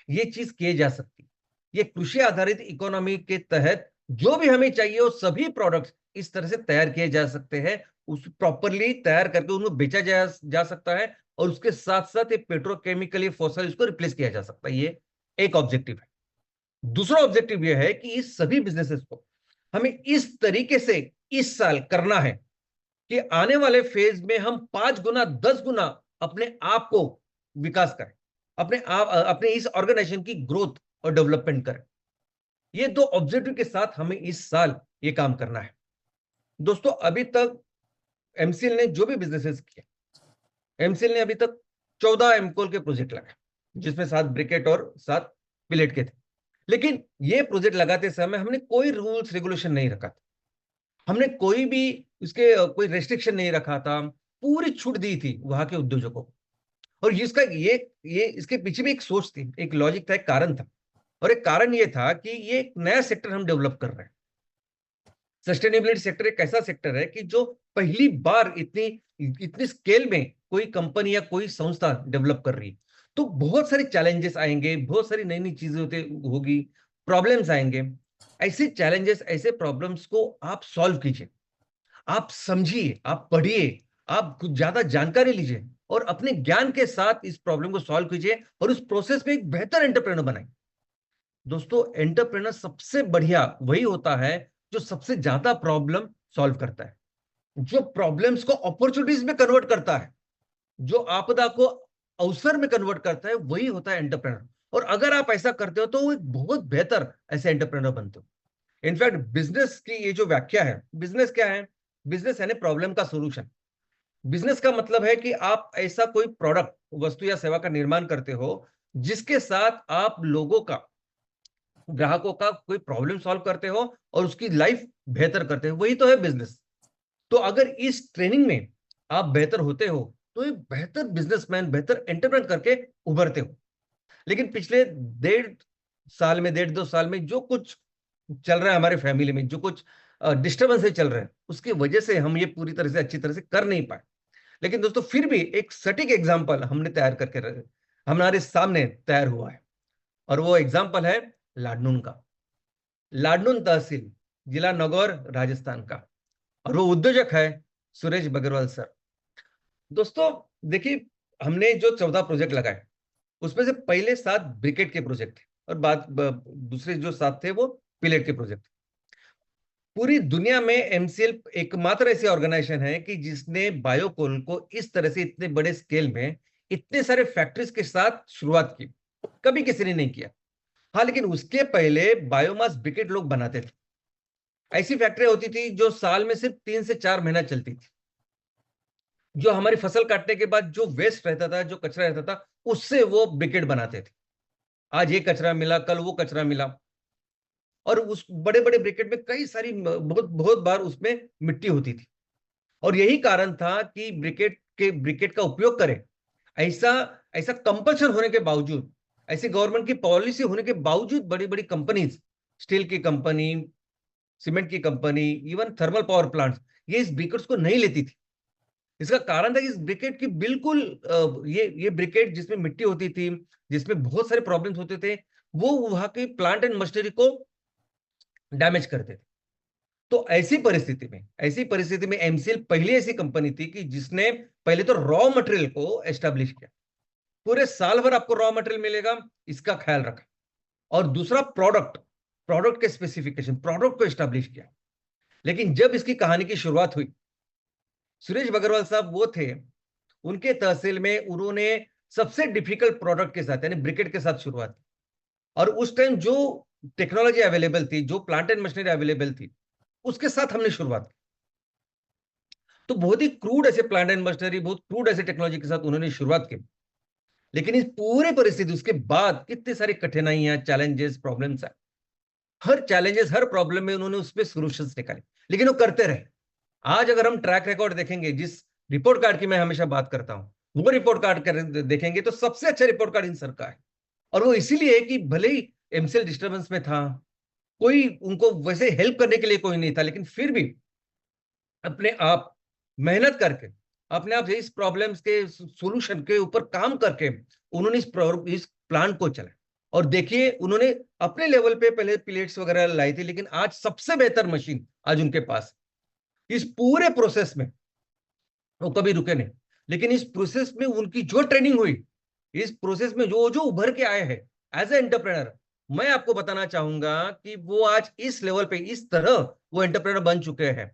ये चीज की जा सकती। ये कृषि आधारित इकोनॉमी के तहत जो भी हमें चाहिए वो सभी प्रोडक्ट्स इस तरह से तैयार किए जा सकते हैं, उस प्रॉपरली तैयार करके उनको बेचा जा सकता है और उसके साथ साथ ये पेट्रोकेमिकली फॉसिल इसको रिप्लेस किया जा सकता है। ये एक ऑब्जेक्टिव है। दूसरा ऑब्जेक्टिव यह है कि इस सभी बिजनेसेस को हमें इस तरीके से इस साल करना है कि आने वाले फेज में हम 5 गुना 10 गुना अपने आप को विकास करें, अपने इस ऑर्गेनाइजेशन की ग्रोथ और डेवलपमेंट करें। ये 2 ऑब्जेक्टिव के साथ हमें इस साल ये काम करना है। दोस्तों, अभी तक एमसीएल ने जो भी बिजनेसेस किए, एमसीएल ने अभी तक 14 एमकोल के प्रोजेक्ट लगाए, जिसमें 7 ब्रिकेट और 7 पिलेट के थे। लेकिन ये प्रोजेक्ट लगाते समय हमने कोई रूल्स रेगुलेशन नहीं रखा था, हमने कोई भी इसके कोई रेस्ट्रिक्शन नहीं रखा था, पूरी छूट दी थी वहां के उद्योजकों को। और इसका ये इसके पीछे भी एक सोच थी, एक लॉजिक था, एक कारण था। और एक कारण ये था कि ये एक नया सेक्टर हम डेवलप कर रहे हैं। सस्टेनेबिलिटी सेक्टर एक ऐसा सेक्टर है कि जो पहली बार इतनी इतनी स्केल में कोई कंपनी या कोई संस्था डेवलप कर रही है। तो बहुत सारे चैलेंजेस आएंगे, बहुत सारी नई नई चीजें होगी, प्रॉब्लम्स आएंगे। ऐसे चैलेंजेस, ऐसे प्रॉब्लम्स को आप सॉल्व कीजिए, आप समझिए, आप पढ़िए, आप कुछ ज्यादा जानकारी लीजिए और अपने ज्ञान के साथ इस प्रॉब्लम को सॉल्व कीजिए और उस प्रोसेस में एक बेहतर एंटरप्रेन्योर बनाए। दोस्तों, एंटरप्रेन्योर सबसे बढ़िया वही होता है जो सबसे ज्यादा प्रॉब्लम सॉल्व करता है, जो प्रॉब्लम्स को अपॉर्चुनिटीज में कन्वर्ट करता है, जो आपदा को अवसर में कन्वर्ट करता है, वही होता है एंटरप्रेन्योर। और अगर आप ऐसा करते हो तो वो एक बहुत बेहतर ऐसे एंटरप्रेन्योर बनते हो। इनफैक्ट बिजनेस की ये जो व्याख्या है, बिजनेस क्या है? बिजनेस यानी प्रॉब्लम का सोल्यूशन। बिजनेस का मतलब है कि आप ऐसा कोई प्रोडक्ट, वस्तु या सेवा का निर्माण करते हो जिसके साथ आप लोगों का, ग्राहकों का कोई प्रॉब्लम सॉल्व करते हो और उसकी लाइफ बेहतर करते हो, वही तो है बिजनेस। तो अगर इस ट्रेनिंग में आप बेहतर होते हो तो एक बेहतर बिजनेसमैन, बेहतर एंटरप्रेन्योर करके उभरते हो। लेकिन पिछले 1.5 साल में, 1.5-2 साल में जो कुछ चल रहा है हमारे फैमिली में, जो कुछ डिस्टर्बेंस चल रहे हैं, उसकी वजह से हम ये पूरी तरह से अच्छी तरह से कर नहीं पाए। लेकिन दोस्तों, फिर भी एक सटीक एग्जाम्पल हमने तैयार करके हमारे सामने तैयार हुआ है और वो एग्जाम्पल है लाडनून का। लाडनून तहसील, जिला नागौर, राजस्थान का। और वो उद्योजक है सुरेश बगरवाल सर। दोस्तों देखिए, हमने जो 14 प्रोजेक्ट लगाए उसमें से पहले 7 ब्रिकेट के प्रोजेक्ट थे और दूसरे जो 7 थे वो पिलेट के प्रोजेक्ट। पूरी दुनिया में एमसीएल एकमात्र ऐसी ऑर्गेनाइजेशन है कि जिसने बायोकोल को इस तरह से इतने बड़े स्केल में, इतने सारे फैक्ट्रीज के साथ शुरुआत की। कभी किसी ने नहीं किया। हाँ, लेकिन उसके पहले बायोमास ब्रिकेट लोग बनाते थे। ऐसी फैक्ट्री होती थी जो साल में सिर्फ 3 से 4 महीना चलती थी, जो हमारी फसल काटने के बाद जो वेस्ट रहता था, जो कचरा रहता था, उससे वो ब्रिकेट बनाते थे। आज ये कचरा मिला, कल वो कचरा मिला, और उस बड़े बड़े ब्रिकेट में कई सारी बहुत बहुत बार उसमें मिट्टी होती थी। और यही कारण था कि ब्रिकेट का उपयोग करें। ऐसा ऐसा कंपल्सन होने के बावजूद, ऐसी गवर्नमेंट की पॉलिसी होने के बावजूद, बड़ी बड़ी कंपनीज, स्टील की कंपनी, सीमेंट की company, even thermal power plants, ये इस ब्रिकेट्स को नहीं लेती थी। इसका कारण था कि इस ब्रिकेट की बिल्कुल ये ब्रिकेट जिसमें मिट्टी होती थी, जिसमें बहुत सारे प्रॉब्लम्स होते थे, वो वहां की प्लांट एंड मशीनरी को डैमेज करते थे। तो ऐसी परिस्थिति में एमसीएल पहली ऐसी कंपनी थी कि जिसने पहले तो रॉ मटेरियल को एस्टेब्लिश किया। पूरे साल भर आपको रॉ मटेरियल मिलेगा, इसका ख्याल रखा। और दूसरा, प्रोडक्ट के स्पेसिफिकेशन, प्रोडक्ट को एस्टेब्लिश किया। लेकिन जब इसकी कहानी की शुरुआत हुई, सुरेश बगरवाल साहब वो थे, उनके तहसील में उन्होंने सबसे डिफिकल्ट प्रोडक्ट के साथ, यानी ब्रिकेट के साथ शुरुआत की। और उस टाइम जो टेक्नोलॉजी अवेलेबल थी, जो प्लांट एंड मशीनरी अवेलेबल थी, उसके साथ हमने शुरुआत की। तो बहुत ही क्रूड ऐसे प्लांट एंड मशीनरी, बहुत क्रूड ऐसे टेक्नोलॉजी के साथ उन्होंने शुरुआत की। लेकिन इस पूरे परिस्थिति, उसके बाद कितनी सारी कठिनाइयां, चैलेंजेस, प्रॉब्लम्स है। हर चैलेंजेस, हर प्रॉब्लम में उन्होंने उसपे सॉल्यूशंस निकाले, लेकिन वो करते रहे। आज अगर हम ट्रैक रिकॉर्ड देखेंगे, जिस रिपोर्ट कार्ड की मैं हमेशा बात करता हूं, वो रिपोर्ट कार्ड देखेंगे तो सबसे अच्छा रिपोर्ट कार्ड इन सर का है। और वो इसीलिए कि भले ही एमसीएल डिस्टर्बेंस में था, कोई उनको वैसे हेल्प करने के लिए कोई नहीं था, लेकिन फिर भी अपने आप मेहनत करके, अपने आप इस प्रॉब्लम्स के सॉल्यूशन के ऊपर काम करके उन्होंने इस प्लान को चलाया। और देखिए, उन्होंने अपने लेवल पे पहले प्लेट्स वगैरह लाई थी, लेकिन आज सबसे बेहतर मशीन आज उनके पास। इस पूरे प्रोसेस में वो कभी रुके नहीं, लेकिन इस प्रोसेस में उनकी जो ट्रेनिंग हुई, इस प्रोसेस में जो जो उभर के आए हैं एज ए एंटरप्रेनर, मैं आपको बताना चाहूंगा कि वो आज इस लेवल पे, इस तरह वो एंटरप्रेनर बन चुके हैं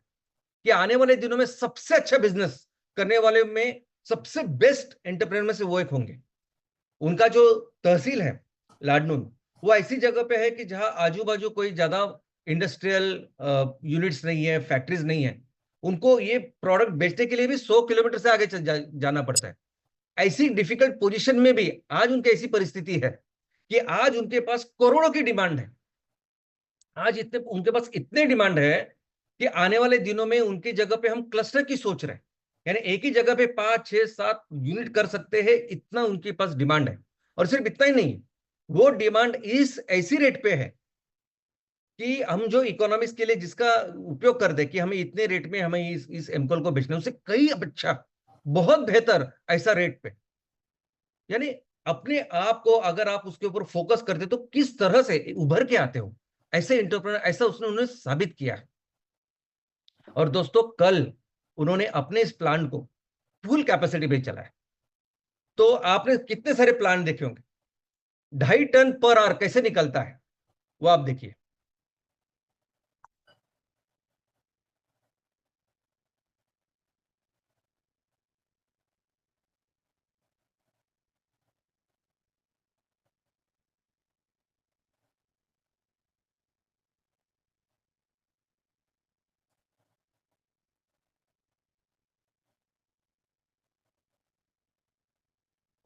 कि आने वाले दिनों में सबसे अच्छा बिजनेस करने वाले में सबसे बेस्ट एंटरप्रेनर में से वो एक होंगे। उनका जो तहसील है लाडनून, वो ऐसी जगह पे है कि जहां आजू बाजू कोई ज्यादा इंडस्ट्रियल यूनिट्स नहीं है, फैक्ट्रीज नहीं है। उनको ये प्रोडक्ट बेचने के लिए भी 100 किलोमीटर से आगे जाना पड़ता है। ऐसी डिफिकल्ट पोजीशन में भी आज उनकी ऐसी परिस्थिति है कि आज उनके पास करोड़ों की डिमांड है। आज उनके पास इतने डिमांड है कि आने वाले दिनों में उनकी जगह पे हम क्लस्टर की सोच रहे हैं। यानी एक ही जगह पे 5, 6, 7 यूनिट कर सकते हैं, इतना उनके पास डिमांड है। और सिर्फ इतना ही नहीं, वो डिमांड इस ऐसी रेट पे है कि हम जो इकोनॉमिक्स के लिए जिसका उपयोग कर दे कि हमें इतने रेट में हमें इस एमकॉल को बेचना है, उससे कई अच्छा, बहुत बेहतर ऐसा रेट पे। यानी अपने आप को अगर आप उसके ऊपर फोकस करते तो किस तरह से उभर के आते हो, ऐसे इंटरप्रेनर, ऐसा उसने उन्होंने साबित किया है। और दोस्तों कल उन्होंने अपने इस प्लांट को फुल कैपेसिटी पे चलाया। तो आपने कितने सारे प्लांट देखे होंगे, 2.5 टन पर आवर कैसे निकलता है वो आप देखिए।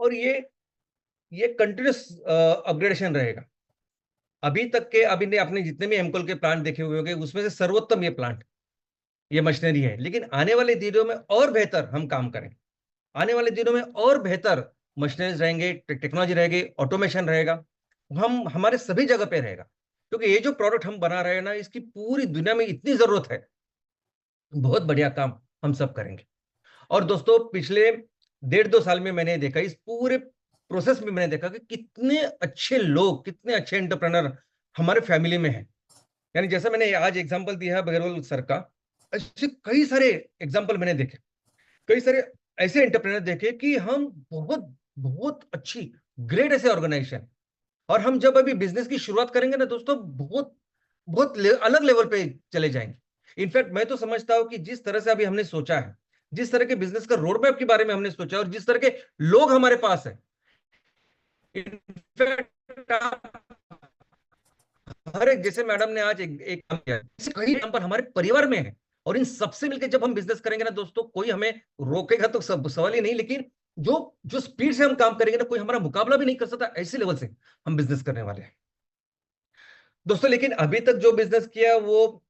और ये कंटिन्यूस अपग्रेडेशन रहेगा। अभी तक के अभी ने आपने जितने भी एमकॉल के प्लांट देखे हुए होंगे उसमें से सर्वोत्तम ये प्लांट, ये मशीनरी है। लेकिन आने वाले दिनों में और बेहतर हम काम करें, आने वाले दिनों में और बेहतर मशीनरीज रहेंगे, टेक्नोलॉजी रहेगी, ऑटोमेशन रहेगा, हम हमारे सभी जगह पे रहेगा। क्योंकि ये जो प्रोडक्ट हम बना रहे हैं ना, इसकी पूरी दुनिया में इतनी जरूरत है, बहुत बढ़िया काम हम सब करेंगे। और दोस्तों पिछले 1.5-2 साल में मैंने देखा, इस पूरे प्रोसेस में मैंने देखा कि कितने अच्छे लोग, कितने अच्छे एंटरप्रेनर हमारे फैमिली में हैं। यानी जैसा मैंने आज एग्जांपल दिया है बगैरवाल सर का, ऐसे कई सारे एग्जांपल मैंने देखे, कई सारे ऐसे एंटरप्रेनर देखे कि हम बहुत बहुत अच्छी ग्रेट ऐसे ऑर्गेनाइजेशन, और हम जब अभी बिजनेस की शुरुआत करेंगे ना दोस्तों, बहुत बहुत अलग लेवल पे चले जाएंगे। इनफैक्ट मैं तो समझता हूं कि जिस तरह से अभी हमने सोचा है, जिस तरह के बिजनेस का रोड मैप के बारे में हमने सोचा और जिस तरह के लोग हमारे पास है, इनफैक्ट हर एक, जैसे मैडम ने आज एक काम किया, कई नंबर हमारे परिवार में है। और इन सबसे मिलकर जब हम बिजनेस करेंगे ना दोस्तों, कोई हमें रोकेगा तो सब सवाल ही नहीं, लेकिन जो जो स्पीड से हम काम करेंगे ना, कोई हमारा मुकाबला भी नहीं कर सकता, ऐसे लेवल से हम बिजनेस करने वाले हैं दोस्तों। लेकिन अभी तक जो बिजनेस किया वो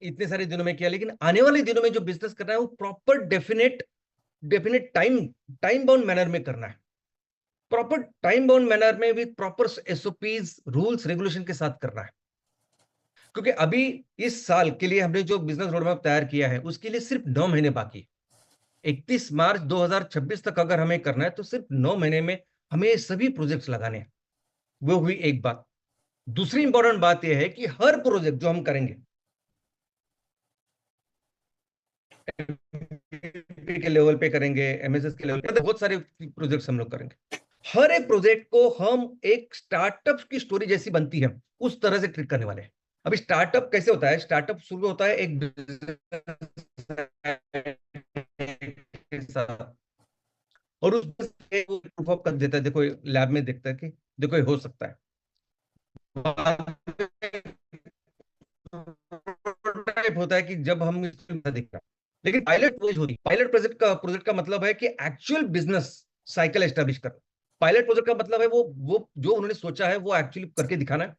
इतने सारे दिनों में किया, लेकिन आने वाले दिनों में जो बिजनेस करना है वो proper definite definite time bound manner में करना है, प्रॉपर टाइम बाउंड मैनर में with proper SOPs, rules regulation के साथ करना है। क्योंकि अभी इस साल के लिए हमने जो बिजनेस रोडमैप तैयार किया है उसके लिए सिर्फ 9 महीने बाकी है। 31 मार्च 2026 तक अगर हमें करना है तो सिर्फ 9 महीने में हमें ये सभी प्रोजेक्ट्स लगाने हैं। वो हुई एक बात। दूसरी इंपॉर्टेंट बात यह है कि हर प्रोजेक्ट जो हम करेंगे के लेवल पे करेंगे, एमएसएस के लेवल पे बहुत सारे प्रोजेक्ट्स हम लोग करेंगे। हर एक प्रोजेक्ट को हम एक स्टार्टअप की स्टोरी जैसी बनती है उस तरह से ट्रीट करने वाले हैं। अभी स्टार्टअप कैसे होता है, स्टार्टअप शुरू होता है एक के साथ, और उस प्रूफ ऑफ कर देता है, देखो लैब में देखता है कि देखो ये हो सकता है, प्रोटोटाइप होता है कि जब हम देखता है। लेकिन पायलट प्रोजेक्ट का मतलब है कि एक्चुअल बिजनेस साइकिल एस्टेब्लिश करना। पायलट प्रोजेक्ट का मतलब है वो जो उन्होंने सोचा है वो एक्चुअली करके दिखाना है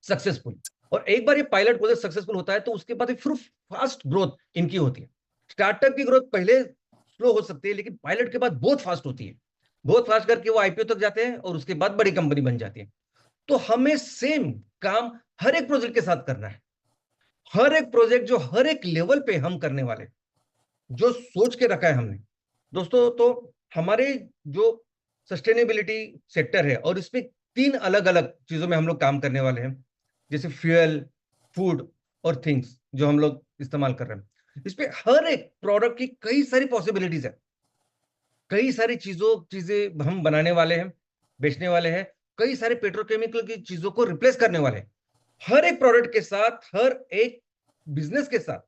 सक्सेसफुल। और एक बार ये पायलट प्रोजेक्ट सक्सेसफुल होता है तो उसके बाद फिर फास्ट ग्रोथ इनकी होती है। स्टार्टअप की ग्रोथ पहले स्लो हो सकती है, लेकिन पायलट के बाद बहुत फास्ट होती है, बहुत फास्ट करके वो आईपीओ तक जाते हैं और उसके बाद बड़ी कंपनी बन जाती है। तो हमें सेम काम हर एक प्रोजेक्ट के साथ करना है। हर एक प्रोजेक्ट जो हर एक लेवल पे हम करने वाले, जो सोच के रखा है हमने दोस्तों, तो हमारे जो सस्टेनेबिलिटी सेक्टर है और इसमें 3 अलग अलग चीजों में हम लोग काम करने वाले हैं, जैसे फ्यूल, फूड और थिंग्स जो हम लोग इस्तेमाल कर रहे हैं। इस पे हर एक प्रोडक्ट की कई सारी पॉसिबिलिटीज है, कई सारी चीजें हम बनाने वाले हैं, बेचने वाले हैं, कई सारे पेट्रोकेमिकल की चीजों को रिप्लेस करने वाले हैं। हर एक प्रोडक्ट के साथ, हर एक बिजनेस के साथ,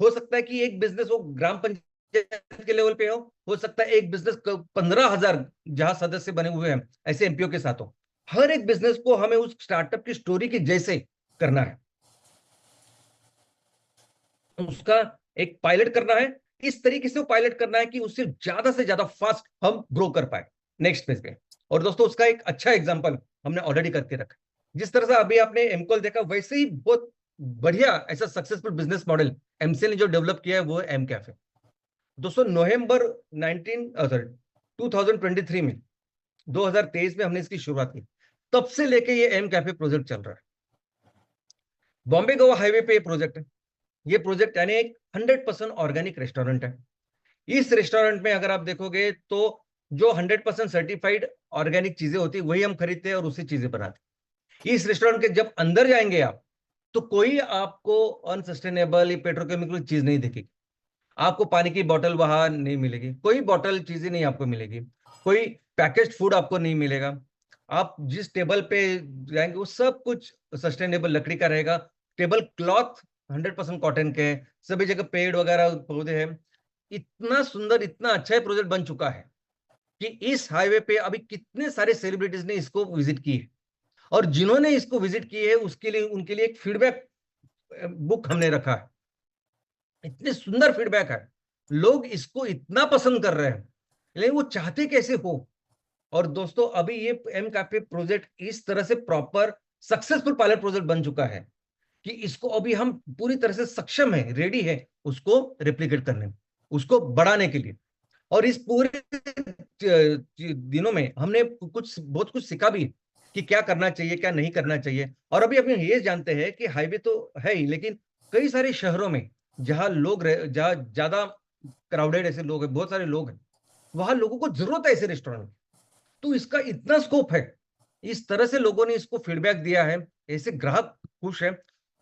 हो सकता है कि एक बिजनेस वो ग्राम पंचायत के लेवल पे हो सकता है एक बिजनेस 15,000 जहां सदस्य बने हुए हैं ऐसे एमपीओ के साथ हो। हर एक बिजनेस को हमें उस स्टार्टअप की स्टोरी के जैसे करना है, उसका एक पायलट करना है, इस तरीके से पायलट करना है कि उससे ज्यादा फास्ट हम ग्रो कर पाए नेक्स्ट फेज पे। और दोस्तों उसका एक अच्छा एग्जांपल हमने ऑलरेडी करके रखा। जिस तरह से अभी आपने एमकॉल देखा, वैसे ही बहुत बढ़िया ऐसा सक्सेसफुल बिजनेस मॉडल एमसीएल ने जो डेवलप किया है वो एम कैफे। दोस्तों नवंबर 2023 में 2023 में हमने इसकी शुरुआत की, तब से लेके ये एम कैफे प्रोजेक्ट चल रहा है। बॉम्बे गोवा हाईवे पे ये प्रोजेक्ट है। ये प्रोजेक्ट यानी एक 100% ऑर्गेनिक रेस्टोरेंट है। इस रेस्टोरेंट में अगर आप देखोगे तो जो 100% सर्टिफाइड ऑर्गेनिक चीजें होती है वही हम खरीदते हैं और उसी चीजें बनाते हैं। इस रेस्टोरेंट के जब अंदर जाएंगे आप, तो कोई आपको अनसस्टेनेबल या पेट्रोकेमिकल चीज नहीं दिखेगी। आपको पानी की बोतल वहां नहीं मिलेगी, कोई बोतल चीजें नहीं आपको मिलेगी, कोई पैकेज्ड फूड आपको नहीं मिलेगा। आप जिस टेबल पे जाएंगे वो सब कुछ सस्टेनेबल लकड़ी का रहेगा। टेबल क्लॉथ 100% कॉटन के हैं, सभी जगह पेड़ वगैरह पौधे हैं। इतना सुंदर, इतना अच्छा प्रोजेक्ट बन चुका है कि इस हाईवे पे अभी कितने सारे सेलिब्रिटीज ने इसको विजिट की है, और जिन्होंने इसको विजिट की है उसके लिए, उनके लिए एक फीडबैक बुक हमने रखा है। इतने सुंदर फीडबैक है, लोग इसको इतना पसंद कर रहे हैं, लेकिन वो चाहते कैसे हो। और दोस्तों अभी ये एम कैफे प्रोजेक्ट इस तरह से प्रॉपर सक्सेसफुल पायलट प्रोजेक्ट बन चुका है कि इसको अभी हम पूरी तरह से सक्षम है, रेडी है उसको रेप्लिकेट करने में, उसको बढ़ाने के लिए। और इस पूरे दिनों में हमने बहुत कुछ सीखा भी कि क्या करना चाहिए, क्या नहीं करना चाहिए। और अभी अभी ये जानते हैं कि हाईवे तो है ही, लेकिन कई सारे शहरों में जहां जहां ज्यादा क्राउडेड ऐसे लोग हैं, बहुत सारे लोग हैं, वहां लोगों को जरूरत है ऐसे रेस्टोरेंट। तो इसका इतना स्कोप है, इस तरह से लोगों ने इसको फीडबैक दिया है, ऐसे ग्राहक खुश है।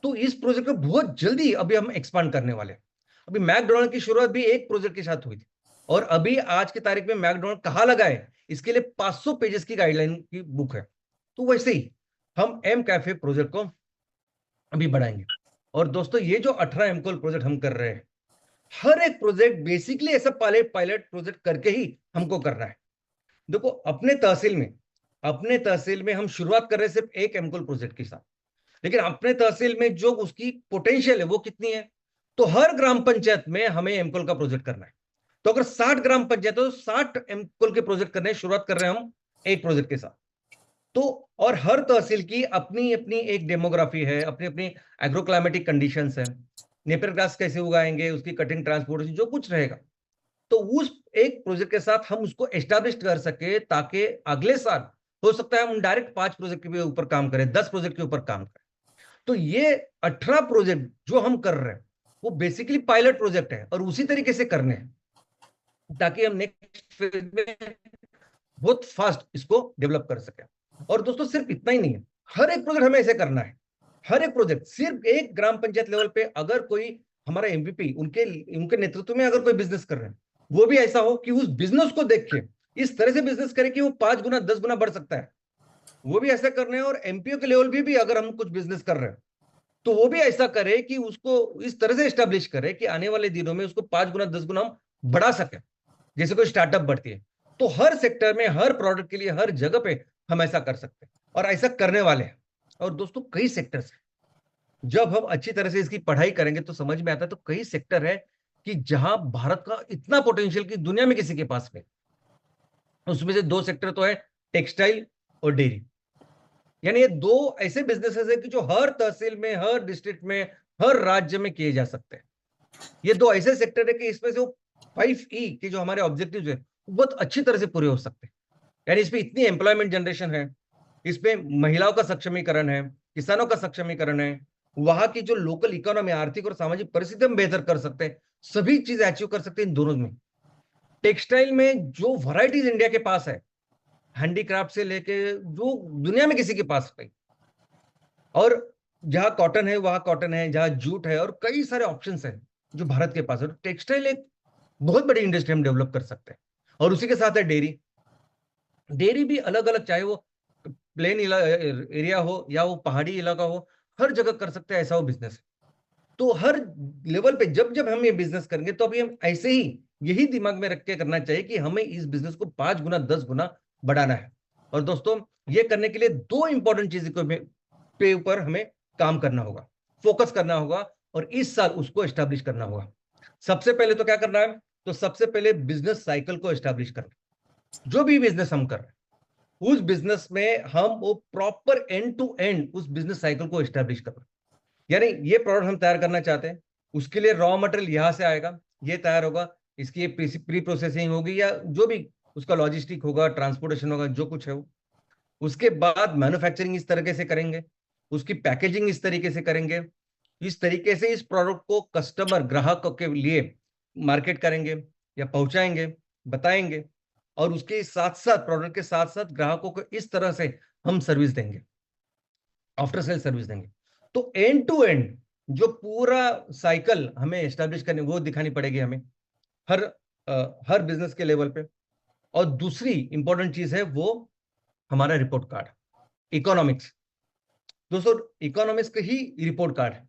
तो इस प्रोजेक्ट को बहुत जल्दी अभी हम एक्सपांड करने वाले हैं। अभी मैकडोनल्ड की शुरुआत भी एक प्रोजेक्ट के साथ हुई थी, और अभी आज की तारीख में मैकडोनल्ड कहाँ लगा है इसके लिए 500 पेजेस की गाइडलाइन की बुक है। तो वैसे ही हम एम कैफे प्रोजेक्ट को अभी बढ़ाएंगे। और दोस्तों ये जो 18 एमकोल प्रोजेक्ट हम कर रहे हैं, हर एक प्रोजेक्ट बेसिकली ऐसा पायलट प्रोजेक्ट करके ही हमको करना है। देखो अपने तहसील में हम शुरुआत कर रहे हैं सिर्फ एक एमकोल प्रोजेक्ट के साथ, लेकिन अपने तहसील में जो उसकी पोटेंशियल है वो कितनी है, तो हर ग्राम पंचायत में हमें एमकोल का प्रोजेक्ट करना है। तो अगर 60 ग्राम पंचायत है तो 60 एमकोल के प्रोजेक्ट करने शुरुआत कर रहे हैं हम एक प्रोजेक्ट के साथ। तो और हर तहसील की अपनी अपनी एक डेमोग्राफी है, अपनी अपनी एग्रोक्लाइमेटिक कंडीशंस है, नेपियर ग्रास कैसे उगाएंगे, उसकी कटिंग, ट्रांसपोर्टेशन जो कुछ रहेगा, तो उस एक प्रोजेक्ट के साथ हम उसको एस्टैब्लिश कर सके, ताकि अगले साल हो सकता है हम डायरेक्ट 5 प्रोजेक्ट के ऊपर काम करें, 10 प्रोजेक्ट के ऊपर काम करें। तो ये 18 प्रोजेक्ट जो हम कर रहे हैं वो बेसिकली पायलट प्रोजेक्ट है, और उसी तरीके से करने हैं ताकि हम नेक्स्ट फेज में बहुत फास्ट इसको डेवलप कर सके। और दोस्तों सिर्फ इतना ही नहीं है, हर एक प्रोजेक्ट हमें ऐसे करना है। हर एक प्रोजेक्ट सिर्फ एक ग्राम पंचायत लेवल पे अगर कोई हमारा एमपीपी उनके नेतृत्व में अगर कोई बिजनेस कर रहे हैं, वो भी ऐसा हो कि उस बिजनेस को देख के इस तरह से बिजनेस करे कि वो 5 गुना 10 गुना बढ़ सकता है, वो भी ऐसा करना है। और एमपीओ के लेवल भी अगर हम कुछ बिजनेस कर रहे हैं तो वो भी ऐसा करे कि उसको इस तरह से एस्टेब्लिश करे कि आने वाले दिनों में उसको 5 गुना 10 गुना हम बढ़ा सके, जैसे कोई स्टार्टअप बढ़ती है। तो हर सेक्टर में, हर प्रोडक्ट के लिए, हर जगह पे हम ऐसा कर सकते हैं और ऐसा करने वाले हैं। और दोस्तों कई सेक्टर्स हैं, जब हम अच्छी तरह से इसकी पढ़ाई करेंगे तो समझ में आता है, तो कई सेक्टर है कि जहां भारत का इतना पोटेंशियल कि दुनिया में किसी के पास में। उसमें से 2 सेक्टर तो है, टेक्सटाइल और डेयरी। यानी ये 2 ऐसे बिजनेसेस है कि जो हर तहसील में, हर डिस्ट्रिक्ट में, हर राज्य में किए जा सकते हैं। ये 2 ऐसे सेक्टर है कि इसमें से 5E के जो हमारे ऑब्जेक्टिव्स है बहुत अच्छी तरह से पूरे हो सकते हैं। यानी इसमें इतनी एम्प्लॉयमेंट जनरेशन है, इसमें महिलाओं का सक्षमीकरण है, किसानों का सक्षमीकरण है, वहां की जो लोकल इकोनॉमी, आर्थिक और सामाजिक परिस्थिति हम बेहतर कर सकते हैं, सभी चीजें अचीव कर सकते हैं इन दोनों में। टेक्सटाइल में जो वैरायटीज इंडिया के पास है, हैंडीक्राफ्ट से लेके जो दुनिया में किसी के पास नहीं, और जहां कॉटन है वहां कॉटन है, जहां जूट है, और कई सारे ऑप्शंस हैं जो भारत के पास है। टेक्सटाइल एक बहुत बड़ी इंडस्ट्री हम डेवलप कर सकते हैं। और उसी के साथ है डेयरी भी अलग अलग, चाहे वो प्लेन एरिया हो या वो पहाड़ी इलाका हो, हर जगह कर सकते हैं, ऐसा वो बिजनेस है। तो हर लेवल पे जब जब हम ये बिजनेस करेंगे तो अभी हम ऐसे ही यही दिमाग में रख के करना चाहिए कि हमें इस बिजनेस को 5 गुना 10 गुना बढ़ाना है। और दोस्तों ये करने के लिए 2 इंपॉर्टेंट चीजों के ऊपर हमें काम करना होगा, फोकस करना होगा, और इस साल उसको एस्टैब्लिश करना होगा। सबसे पहले तो क्या करना है, तो सबसे पहले बिजनेस साइकिल को एस्टैब्लिश करना। जो भी बिजनेस हम कर रहे हैं उस बिजनेस में हम वो प्रॉपर एंड टू एंड उस बिजनेस साइकिल को एस्टैब्लिश करना। यानी ये प्रोडक्ट हम तैयार करना चाहते हैं, उसके लिए रॉ मटेरियल यहां से आएगा, ये तैयार होगा, इसकी प्री प्रोसेसिंग होगी या जो भी उसका लॉजिस्टिक होगा, ट्रांसपोर्टेशन होगा, जो कुछ है वो। उसके बाद मैन्युफैक्चरिंग इस तरीके से करेंगे, उसकी पैकेजिंग इस तरीके से करेंगे, इस तरीके से इस प्रोडक्ट को कस्टमर ग्राहक के लिए मार्केट करेंगे या पहुंचाएंगे, बताएंगे, और उसके साथ साथ प्रोडक्ट के साथ साथ ग्राहकों को इस तरह से हम सर्विस देंगे, आफ्टर सेल सर्विस देंगे। तो एंड टू एंड जो पूरा साइकिल हमें एस्टेब्लिश करनी, वो दिखानी पड़ेगी हमें हर बिजनेस के लेवल पे। और दूसरी इंपॉर्टेंट चीज है वो हमारा रिपोर्ट कार्ड, इकोनॉमिक्स। दोस्तों, इकोनॉमिक्स का ही रिपोर्ट कार्ड है।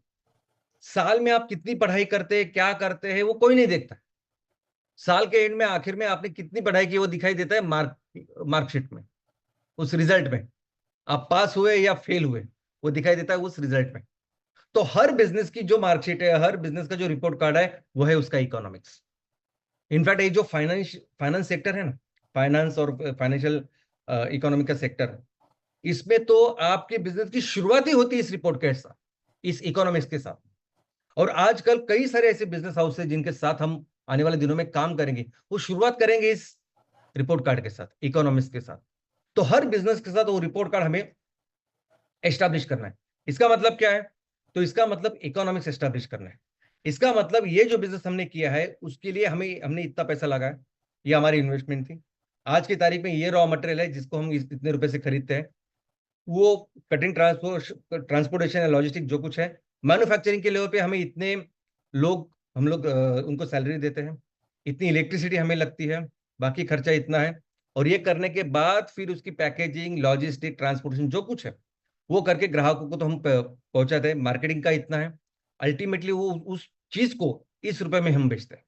साल में आप कितनी पढ़ाई करते हैं, क्या करते हैं, वो कोई नहीं देखता। साल के एंड में, आखिर में आपने कितनी पढ़ाई की वो दिखाई देता है मार्कशीट में, उस रिजल्ट में। आप पास हुए या फेल हुए वो दिखाई देता है उस रिजल्ट में। तो हर बिजनेस की जो मार्कशीट है, हर बिजनेस का जो रिपोर्ट कार्ड है, वो है उसका इकोनॉमिक्स। इनफैक्ट ये जो फाइनेंस सेक्टर है ना, फाइनेंस और फाइनेंशियल इकोनॉमिक का सेक्टर, इसमें तो आपके बिजनेस की शुरुआत ही होती है इस रिपोर्ट के साथ, इस इकोनॉमिक्स के साथ। और आजकल कई सारे ऐसे बिजनेस हाउस है जिनके साथ हम आने वाले दिनों में काम करेंगे, वो शुरुआत करेंगे इस रिपोर्ट कार्ड के साथ, इकोनॉमिक्स के साथ। तो हर बिजनेस के साथ वो रिपोर्ट कार्ड हमें एस्टैब्लिश करना है। इसका मतलब क्या है? तो इसका मतलब इकोनॉमिक्स एस्टैब्लिश करना है। इसका मतलब ये जो बिजनेस हमने किया है उसके लिए हमने इतना पैसा लगाया, ये हमारी इन्वेस्टमेंट थी। आज की तारीख में ये रॉ मटेरियल है जिसको हम इतने रुपए से खरीदते हैं, वो कटिंग, ट्रांसपोर्टेशन या लॉजिस्टिक जो कुछ है, मैन्युफैक्चरिंग के लेवल पे हमें इतने लोग, हम लोग उनको सैलरी देते हैं, इतनी इलेक्ट्रिसिटी हमें लगती है, बाकी खर्चा इतना है। और ये करने के बाद फिर उसकी पैकेजिंग, लॉजिस्टिक, ट्रांसपोर्टेशन जो कुछ है वो करके ग्राहकों को तो हम पहुंचाते हैं, मार्केटिंग का इतना है। अल्टीमेटली वो उस चीज को इस रुपए में हम बेचते हैं।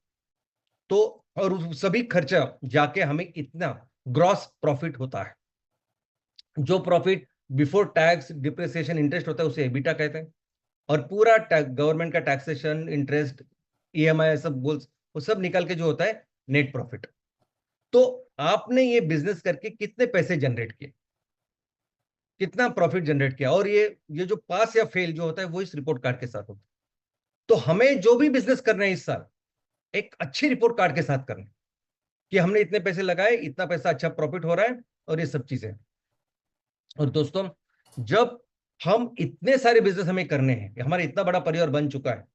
तो और उस सभी खर्चा जाके हमें इतना ग्रॉस प्रॉफिट होता है। जो profit before tax, depreciation, interest होता है उसे एबिटा कहते हैं। और पूरा गवर्नमेंट का टैक्सेशन, इंटरेस्ट, ईएमआई सब वो सब निकाल के जो होता है नेट प्रॉफिट। तो आपने ये बिजनेस करके कितने पैसे जनरेट किए, कितना प्रॉफिट जनरेट किया, और ये जो पास या फेल जो होता है वो इस रिपोर्ट कार्ड के साथ होता है। तो हमें जो भी बिजनेस करना है इस साल, एक अच्छी रिपोर्ट कार्ड के साथ करना है कि हमने इतने पैसे लगाए, इतना पैसा अच्छा प्रॉफिट हो रहा है, और ये सब चीजें। और दोस्तों, जब हम इतने सारे बिजनेस हमें करने हैं, हमारा इतना बड़ा परिवार बन चुका है,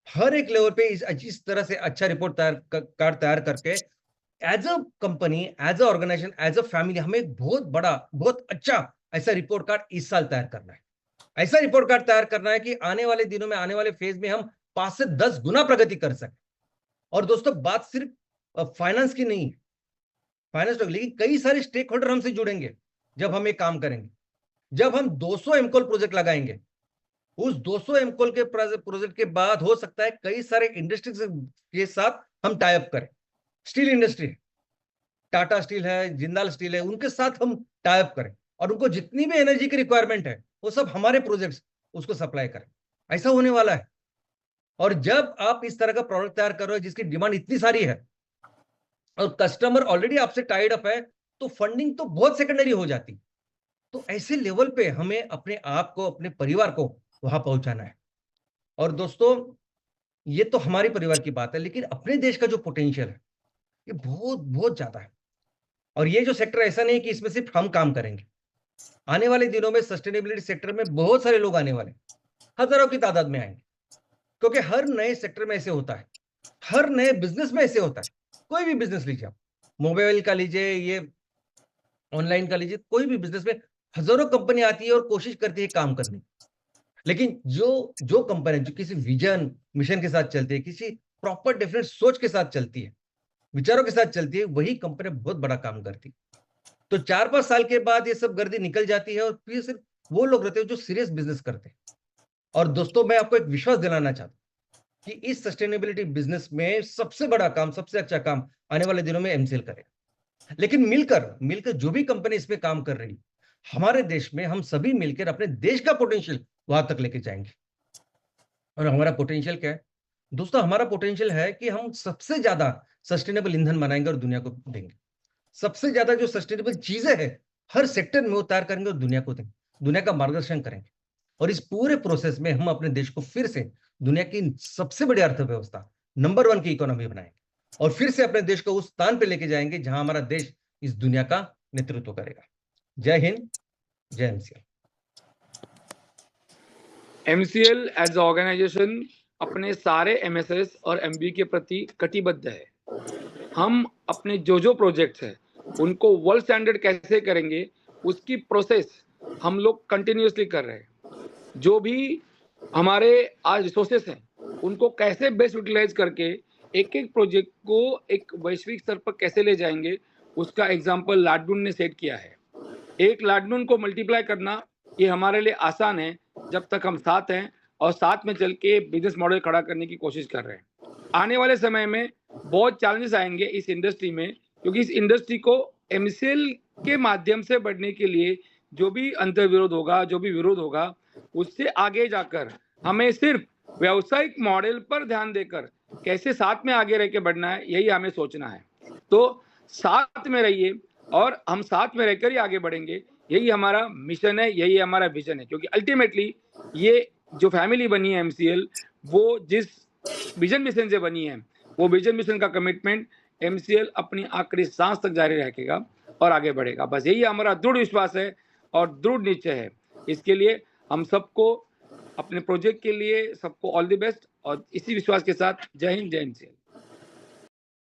हर एक लेवल पे इस तरह से अच्छा रिपोर्ट कार्ड तैयार करके as a company, as a organisation, as a family, हमें एक बहुत बड़ा, बहुत अच्छा ऐसा रिपोर्ट कार्ड इस साल तैयार करना है। ऐसा रिपोर्ट कार्ड तैयार करना है कि आने वाले दिनों में, आने वाले फेज में हम 5 से 10 गुना प्रगति कर सकें। और दोस्तों, बात सिर्फ फाइनेंस की नहीं है, फाइनेंस तो, लेकिन कई सारे स्टेक होल्डर हमसे जुड़ेंगे जब हम एक काम करेंगे। जब हम 200 एमकोल प्रोजेक्ट लगाएंगे, उस 200 एमकोल के प्रोजेक्ट के बाद हो सकता है कई सारे इंडस्ट्री के साथ हम टाई अप करें। स्टील इंडस्ट्री है, टाटा स्टील है, जिंदाल स्टील है, उनके साथ हम टाई अप करें और उनको जितनी भी एनर्जी की रिक्वायरमेंट है वो सब हमारे प्रोजेक्ट्स उसको सप्लाई करें। ऐसा होने वाला है। और जब आप इस तरह का प्रोडक्ट तैयार कर रहे हो जिसकी डिमांड इतनी सारी है और कस्टमर ऑलरेडी आपसे टाइड अप है, तो फंडिंग तो बहुत सेकेंडरी हो जाती। तो ऐसे लेवल पे हमें अपने आप को, अपने परिवार को वहां पहुंचाना है। और दोस्तों, ये तो हमारे परिवार की बात है, लेकिन अपने देश का जो पोटेंशियल है ये बहुत बहुत ज्यादा है। और ये जो सेक्टर ऐसा नहीं कि इसमें सिर्फ हम काम करेंगे। आने वाले दिनों में सस्टेनेबिलिटी सेक्टर में बहुत सारे लोग आने वाले, हजारों की तादाद में आएंगे, क्योंकि हर नए सेक्टर में ऐसे होता है, हर नए बिजनेस में ऐसे होता है। कोई भी बिजनेस लीजिए आप, मोबाइल का लीजिए, ये ऑनलाइन का लीजिए, कोई भी बिजनेस में हजारों कंपनी आती है और कोशिश करती है काम करने की। लेकिन जो कंपनी जो किसी विजन, मिशन के साथ चलती है, किसी प्रॉपर डेफिनेट सोच के साथ चलती है, विचारों के साथ चलती है, वही कंपनी बहुत बड़ा काम करती है। तो 4-5 साल के बाद ये सब गर्दी निकल जाती है और फिर सिर्फ वो लोग रहते हैं जो सीरियस बिजनेस करते हैं। और दोस्तों, मैं आपको एक विश्वास दिलाना चाहता हूं कि इस सस्टेनेबिलिटी बिजनेस में सबसे बड़ा काम, सबसे अच्छा काम आने वाले दिनों में एमसीएल करेगा। लेकिन मिलकर जो भी कंपनी इसमें काम कर रही, हमारे देश में हम सभी मिलकर अपने देश का पोटेंशियल वहां तक लेके जाएंगे। और हमारा पोटेंशियल क्या है दोस्तों? हमारा पोटेंशियल है कि हम सबसे ज्यादा सस्टेनेबल ईंधन बनाएंगे और दुनिया को देंगे। सबसे ज्यादा जो सस्टेनेबल चीजें हैं हर सेक्टर में वो तैयार करेंगे और दुनिया को देंगे, दुनिया का मार्गदर्शन करेंगे। और इस पूरे प्रोसेस में हम अपने देश को फिर से दुनिया की सबसे बड़ी अर्थव्यवस्था, नंबर 1 की इकोनॉमी बनाएंगे। और फिर से अपने देश को उस स्थान पे लेके जाएंगे जहां हमारा देश इस दुनिया का नेतृत्व करेगा। जय हिंद, जय एमसीएल। एमसीएल एज ऑर्गेनाइजेशन अपने सारे एमएसएस और एमबी के प्रति कटिबद्ध है। हम अपने जो प्रोजेक्ट्स हैं उनको वर्ल्ड स्टैंडर्ड कैसे करेंगे उसकी प्रोसेस हम लोग कंटिन्यूसली कर रहे हैं। जो भी हमारे आज रिसोर्सेस हैं उनको कैसे बेस्ट यूटिलाइज करके एक एक प्रोजेक्ट को एक वैश्विक स्तर पर कैसे ले जाएंगे उसका एग्जाम्पल लाडनून ने सेट किया है। एक लाडनून को मल्टीप्लाई करना ये हमारे लिए आसान है जब तक हम साथ हैं और साथ में चल के बिजनेस मॉडल खड़ा करने की कोशिश कर रहे हैं। आने वाले समय में बहुत चैलेंजेस आएंगे इस इंडस्ट्री में, क्योंकि इस इंडस्ट्री को एमसीएल के माध्यम से बढ़ने के लिए जो भी अंतर्विरोध होगा, जो भी विरोध होगा, उससे आगे जाकर हमें सिर्फ व्यावसायिक मॉडल पर ध्यान देकर कैसे साथ में आगे रह के बढ़ना है, यही हमें सोचना है। तो साथ में रहिए और हम साथ में रहकर ही आगे बढ़ेंगे। यही हमारा मिशन है, यही हमारा विजन है, क्योंकि अल्टीमेटली ये जो फैमिली बनी है एमसीएल, वो जिस विजन मिशन से बनी है, वो विजन मिशन का कमिटमेंट एमसीएल अपनी आखिरी सांस तक जारी रखेगा और आगे बढ़ेगा। बस यही हमारा दृढ़ विश्वास है और दृढ़ निश्चय है। इसके लिए हम सबको अपने प्रोजेक्ट के लिए सबको ऑल द बेस्ट, और इसी विश्वास के साथ जय हिंद, जय एमसीएल।